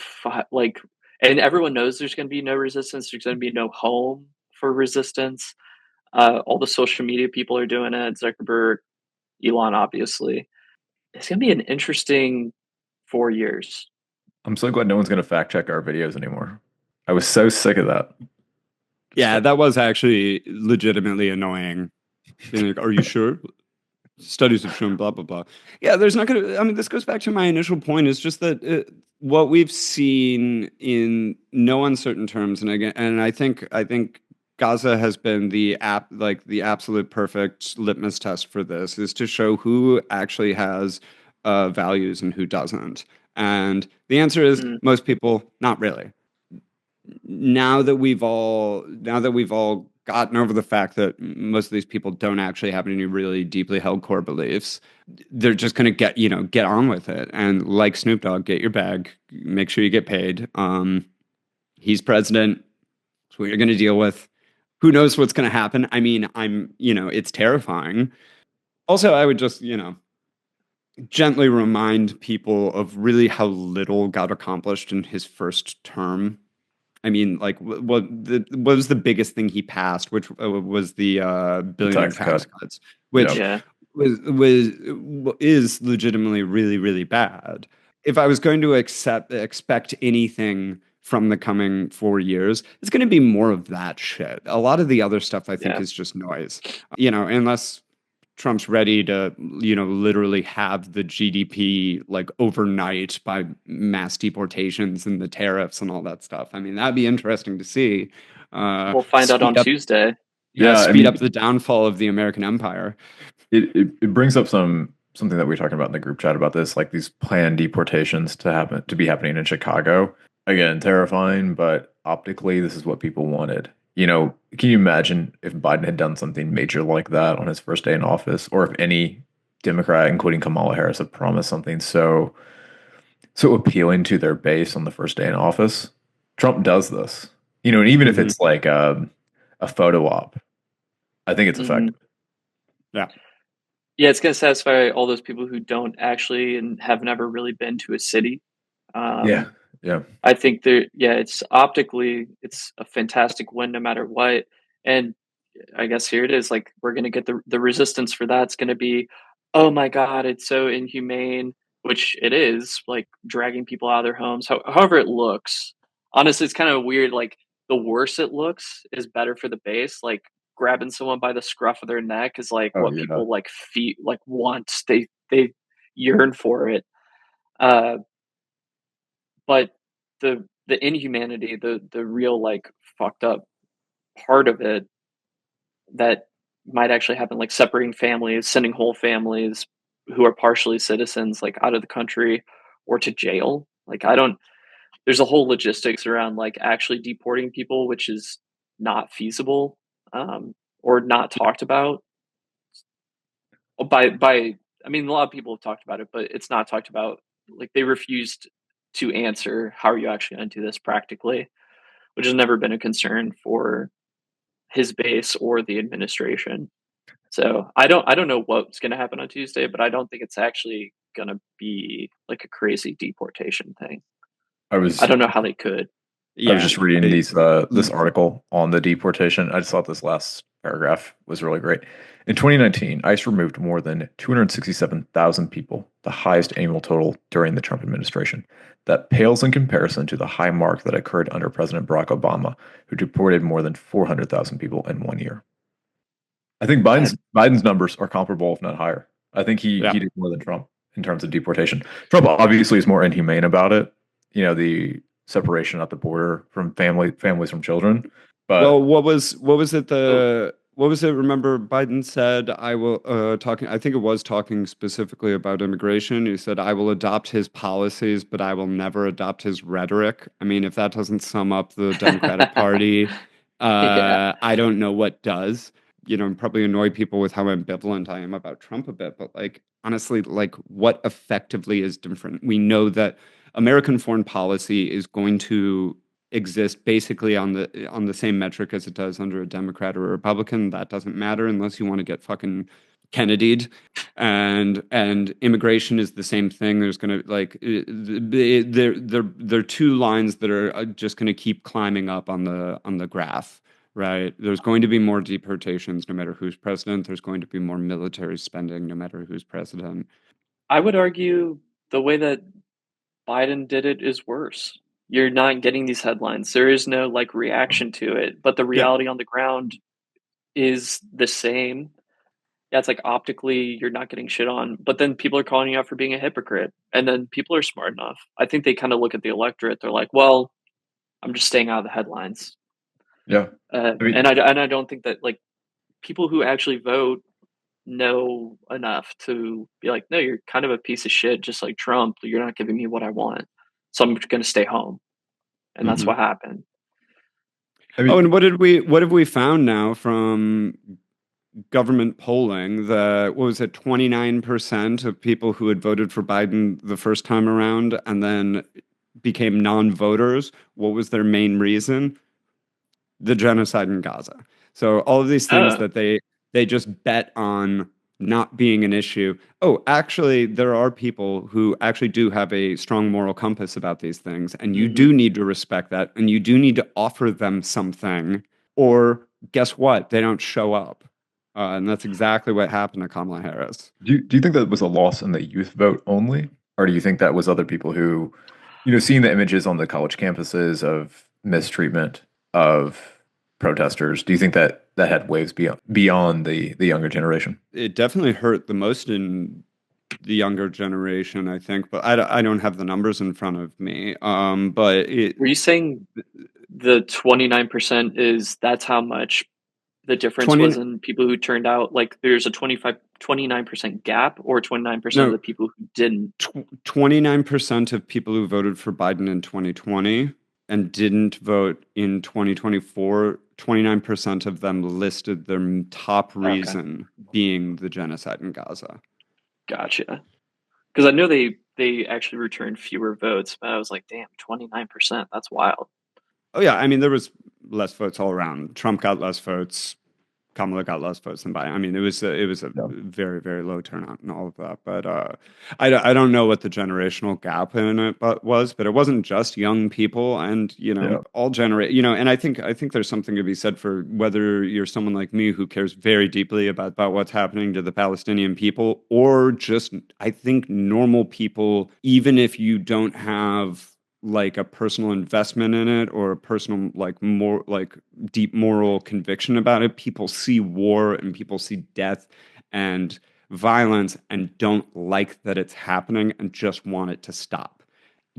S3: and everyone knows there's going to be no resistance. There's going to be no home for resistance. All the social media people are doing it. Zuckerberg, Elon, obviously. It's going to be an interesting 4 years.
S1: I'm so glad no one's going to fact check our videos anymore. I was so sick of that.
S2: Yeah, that was actually legitimately annoying. Being like, are you sure? Studies have shown blah, blah, blah. Yeah, there's not going to, I mean, this goes back to my initial point, is just that what we've seen in no uncertain terms, and I think Gaza has been the absolute perfect litmus test for this, is to show who actually has values and who doesn't. And the answer is most people, not really. Now that we've all gotten over the fact that most of these people don't actually have any really deeply held core beliefs, they're just going to get on with it. And like Snoop Dogg, get your bag, make sure you get paid. He's president. That's what you're going to deal with. Who knows what's going to happen? I mean, it's terrifying. Also, I would just, gently remind people of really how little got accomplished in his first term. I mean, like, what was the biggest thing he passed, which was the billionaire tax cuts, which is legitimately really, really bad. if I was going to expect anything from the coming 4 years, it's going to be more of that shit. A lot of the other stuff I think is just noise, unless Trump's ready to, literally have the GDP like overnight by mass deportations and the tariffs and all that stuff. I mean, that'd be interesting to see.
S3: We'll find out on Tuesday.
S2: Speed up the downfall of the American empire.
S1: It brings up something that we were talking about in the group chat about this, like these planned deportations to be happening in Chicago. Again, terrifying, but optically, this is what people wanted. Can you imagine if Biden had done something major like that on his first day in office, or if any Democrat, including Kamala Harris, had promised something so appealing to their base on the first day in office? Trump does this, and even if it's like a photo op, I think it's effective.
S2: Yeah.
S3: Yeah, it's going to satisfy all those people who don't actually and have never really been to a city.
S1: Yeah.
S3: I think it's optically, it's a fantastic win no matter what. And I guess here it is, like, we're going to get the resistance for that's going to be, oh my God, it's so inhumane, which it is, like dragging people out of their homes. However it looks, honestly, it's kind of weird. Like, the worse it looks is better for the base. Like, grabbing someone by the scruff of their neck is like what people like want. They yearn for it. But the inhumanity, the real like fucked up part of it that might actually happen, like separating families, sending whole families who are partially citizens like out of the country or to jail. Like, there's a whole logistics around like actually deporting people, which is not feasible, or not talked about I mean, a lot of people have talked about it, but it's not talked about. Like, they refused to answer, how are you actually going to do this practically, which has never been a concern for his base or the administration. So I don't know what's going to happen on Tuesday, but I don't think it's actually going to be like a crazy deportation thing. I don't know how they could.
S1: I was just reading this article on the deportation. I just thought this last paragraph was really great. In 2019, ICE removed more than 267,000 people, the highest annual total during the Trump administration. That pales in comparison to the high mark that occurred under President Barack Obama, who deported more than 400,000 people in 1 year. I think Biden's numbers are comparable, if not higher. I think he did more than Trump in terms of deportation. Trump obviously is more inhumane about it. The separation at the border from families from children. But
S2: what was it? Remember, Biden said, I think it was talking specifically about immigration. He said, I will adopt his policies, but I will never adopt his rhetoric. I mean, if that doesn't sum up the Democratic Party, I don't know what does. Probably annoy people with how ambivalent I am about Trump a bit, but like, honestly, like, what effectively is different? We know that American foreign policy is going to exist basically on the same metric as it does under a Democrat or a Republican. That doesn't matter unless you want to get fucking Kennedy'd. And immigration is the same thing. There's going to, like, there are two lines that are just going to keep climbing up on the graph. Right. There's going to be more deportations no matter who's president. There's going to be more military spending no matter who's president.
S3: I would argue the way that Biden did it is worse. You're not getting these headlines. There is no like reaction to it, but the reality on the ground is the same. Yeah, it's like optically you're not getting shit on, but then people are calling you out for being a hypocrite. And then people are smart enough. I think they kind of look at the electorate. They're like, well, I'm just staying out of the headlines.
S1: Yeah.
S3: And I don't think that, like, people who actually vote know enough to be like, no, you're kind of a piece of shit, just like Trump. You're not giving me what I want, so I'm going to stay home. And that's what happened.
S2: And what have we found now from government polling? What was it, 29% of people who had voted for Biden the first time around and then became non-voters? What was their main reason? The genocide in Gaza. So all of these things that they just bet on not being an issue. Oh, actually, there are people who actually do have a strong moral compass about these things, and you do need to respect that, and you do need to offer them something, or guess what? They don't show up. And that's exactly what happened to Kamala Harris.
S1: Do you think that was a loss in the youth vote only? Or do you think that was other people who, seeing the images on the college campuses of mistreatment of protesters, do you think that that had waves beyond the younger generation?
S2: It definitely hurt the most in the younger generation, I think, but I don't have the numbers in front of me. But
S3: Were you saying the 29% that's how much the difference
S2: 20
S3: was in people who turned out? Like there's a 29% gap, or 29% of
S2: no
S3: the people who didn't?
S2: 29% of people who voted for Biden in 2020 and didn't vote in 2024, 29% of them listed their top
S3: Okay,
S2: reason being the genocide in Gaza.
S3: gotcha. Because I know they actually returned fewer votes, but I was like, damn, 29%, that's wild.
S2: Oh yeah, I mean there was less votes all around. Trump got less votes. Kamala got less votes than Biden. I mean, it was a
S1: Yeah.
S2: very, very low turnout and all of that. But I don't know what the generational gap in it was, but it wasn't just young people, and
S1: Yeah.
S2: all and I think there's something to be said for whether you're someone like me who cares very deeply about what's happening to the Palestinian people, or just I think normal people, even if you don't have like a personal investment in it or a personal more deep moral conviction about it. People see war and people see death and violence and don't like that it's happening and just want it to stop,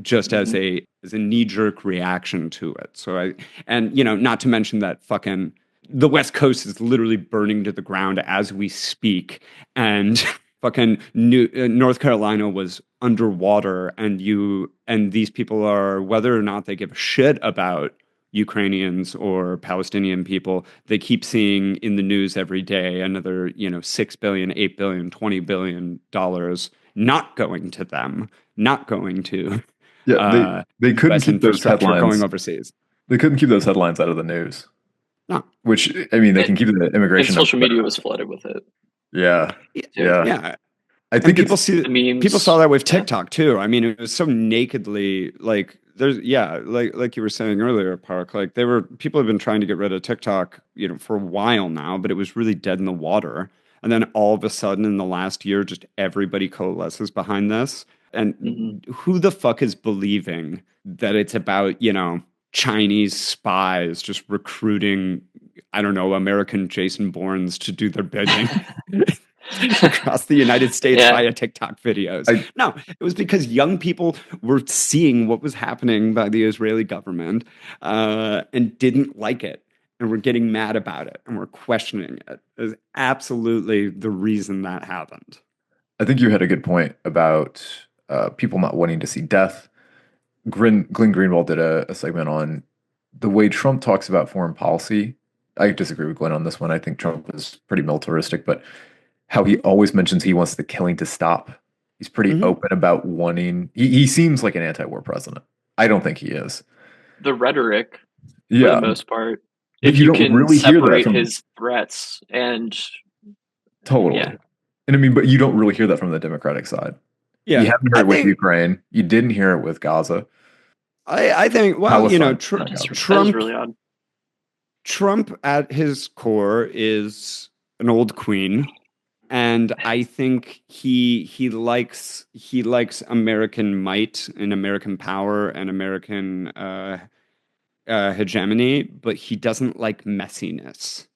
S2: just as
S3: Mhm.
S2: a knee-jerk reaction to it. So not to mention that fucking the West Coast is literally burning to the ground as we speak, and fucking North Carolina was underwater, and these people are, whether or not they give a shit about Ukrainians or Palestinian people, they keep seeing in the news every day another 6 billion, 8 billion, 20 billion dollars not going to them, not going to
S1: Yeah, they couldn't
S2: U.S.
S1: keep those
S2: infrastructure, going
S1: headlines.
S2: overseas.
S1: They couldn't keep those headlines out of the news.
S2: No.
S1: Which, I mean, they can keep the
S3: And
S1: immigration
S3: social
S1: numbers
S3: media
S1: better.
S3: was flooded with it
S1: Yeah,
S3: too.
S1: yeah.
S2: Yeah.
S1: I
S2: And
S1: think it's
S3: The
S2: people saw
S3: memes,
S2: that with
S3: yeah.
S2: TikTok too. I mean, it was so nakedly like there's like you were saying earlier, Park. Like people have been trying to get rid of TikTok, for a while now, but it was really dead in the water. And then all of a sudden in the last year, just everybody coalesces behind this.
S3: Mhm.
S2: And who the fuck is believing that it's about, Chinese spies just recruiting, I don't know, American Jason Bournes to do their bidding across the United States
S3: Yeah,
S2: via TikTok videos?
S1: I
S2: No, it was because young people were seeing what was happening by the Israeli government, and didn't like it, and were getting mad about it, and were questioning it. It was absolutely the reason that happened.
S1: I think you had a good point about people not wanting to see death. Glenn Greenwald did a segment on the way Trump talks about foreign policy. I disagree with Glenn on this one. I think Trump is pretty militaristic, but how he always mentions he wants the killing to stop. He's pretty
S2: Mhm.
S1: open about wanting. He seems like an anti-war president. I don't think he is.
S3: the rhetoric for the
S1: Yeah,
S3: most part.
S1: but
S3: If
S1: you
S3: you
S1: don't
S3: can
S1: really hear that
S3: separate
S1: from
S3: his threats and
S1: totally.
S3: yeah,
S1: And I mean, but you don't really hear that from the Democratic side. You
S2: Yeah,
S1: haven't heard
S2: I
S1: it with
S2: think
S1: Ukraine. You didn't hear it with Gaza,
S2: I think well,
S1: Palestine, not
S3: that
S1: Gaza.
S3: is
S2: Trump
S3: really odd.
S2: Trump at his core is an old queen, and I think he likes American might and American power and American hegemony, but he doesn't like messiness.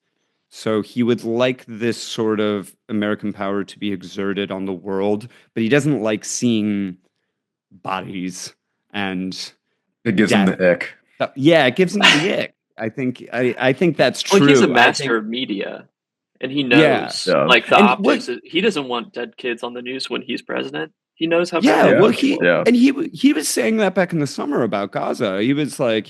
S2: So he would like this sort of American power to be exerted on the world, but he doesn't like seeing bodies and
S1: It gives them
S2: death.
S1: the ick.
S2: Yeah, it gives him the ick. I think that's
S3: Well, he's a
S2: true. I
S3: master
S2: think
S3: of media, and he
S2: yeah.
S3: knows
S1: Yeah,
S3: like the
S2: And what
S3: optics. He doesn't want dead kids on the news when he's president. He knows how bad
S2: Yeah,
S3: it
S2: well,
S1: yeah,
S3: is.
S1: yeah.
S2: he was saying that back in the summer about Gaza. He was like,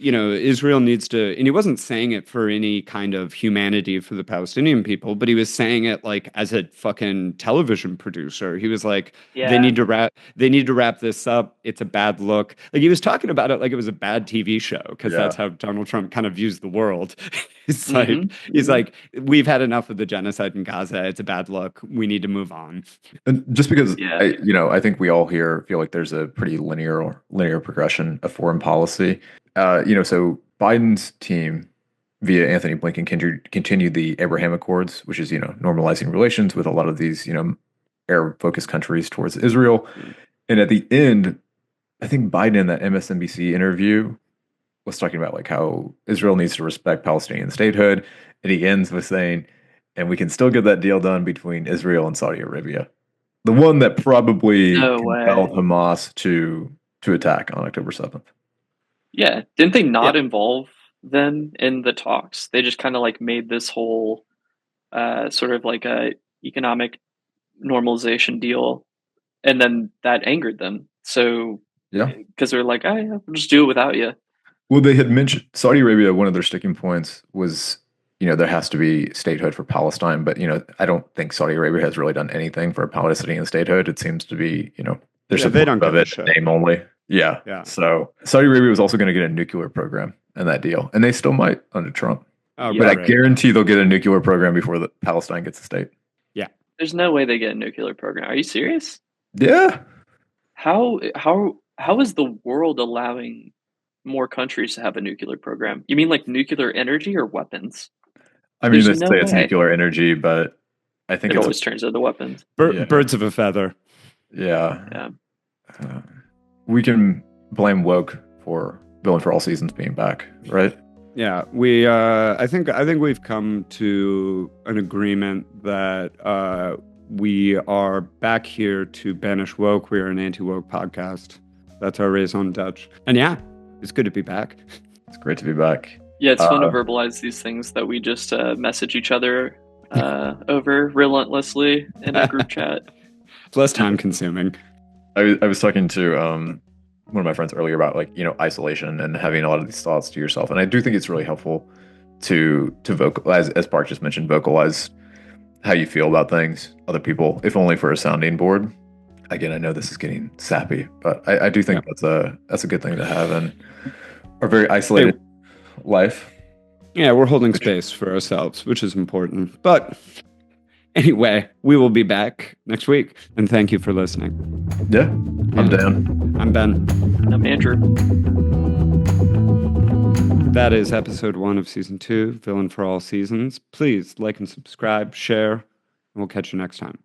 S2: Israel needs to, and he wasn't saying it for any kind of humanity for the Palestinian people, but he was saying it like as a fucking television producer. He was like,
S3: Yeah.
S2: they need to wrap this up. It's a bad look. Like he was talking about it like it was a bad TV show, because
S1: Yeah.
S2: that's how Donald Trump kind of views the world. He's
S3: Mhm,
S2: he's
S3: mhm.
S2: like, we've had enough of the genocide in Gaza. It's a bad look. We need to move on.
S1: And just because
S3: Yeah.
S1: I think we all here feel like there's a pretty linear progression of foreign policy. So Biden's team via Anthony Blinken continued the Abraham Accords, which is, normalizing relations with a lot of these, Arab-focused countries towards Israel. And at the end, I think Biden in that MSNBC interview was talking about like how Israel needs to respect Palestinian statehood. And he ends with saying, and we can still get that deal done between Israel and Saudi Arabia. The one that probably compelled Hamas to attack on October 7th.
S3: Yeah. Didn't they not involve them in the talks? They just kind of like made this whole sort of like a economic normalization deal, and then that angered them. So because they're like, oh, yeah, we'll just do it without you.
S1: Well, they had mentioned Saudi Arabia. One of their sticking points was, there has to be statehood for Palestine. But, I don't think Saudi Arabia has really done anything for a Palestinian statehood. It seems to be, there's
S2: they don't give a shit.
S1: Name only. Yeah. So Saudi Arabia was also going to get a nuclear program in that deal. And they still might under Trump. But I guarantee they'll get a nuclear program before Palestine gets a state.
S2: Yeah.
S3: There's no way they get a nuclear program. Are you serious?
S1: Yeah.
S3: How is the world allowing more countries to have a nuclear program? You mean like nuclear energy or weapons?
S1: I mean, they say it's nuclear energy, but I think
S3: it always turns into weapons.
S2: Birds of a feather.
S1: Yeah. We can blame woke for Villain for All Seasons being back, right?
S2: Yeah, I think we've come to an agreement that we are back here to banish woke. We are an anti-woke podcast. That's our raison d'etre. And yeah, it's good to be back.
S1: It's great to be back.
S3: Yeah, it's fun to verbalize these things that we just message each other over relentlessly in a group chat.
S2: It's less time consuming.
S1: I was talking to one of my friends earlier about isolation and having a lot of these thoughts to yourself. And I do think it's really helpful to vocalize, as Park just mentioned, vocalize how you feel about things, other people, if only for a sounding board. Again, I know this is getting sappy, but I do think that's a good thing to have in our very isolated life.
S2: Yeah, we're holding space for ourselves, which is important. But anyway, we will be back next week. And thank you for listening.
S1: Yeah, I'm Dan.
S2: I'm Ben.
S3: And I'm Andrew.
S2: That is episode 1 of season 2, Villain for All Seasons. Please like and subscribe, share, and we'll catch you next time.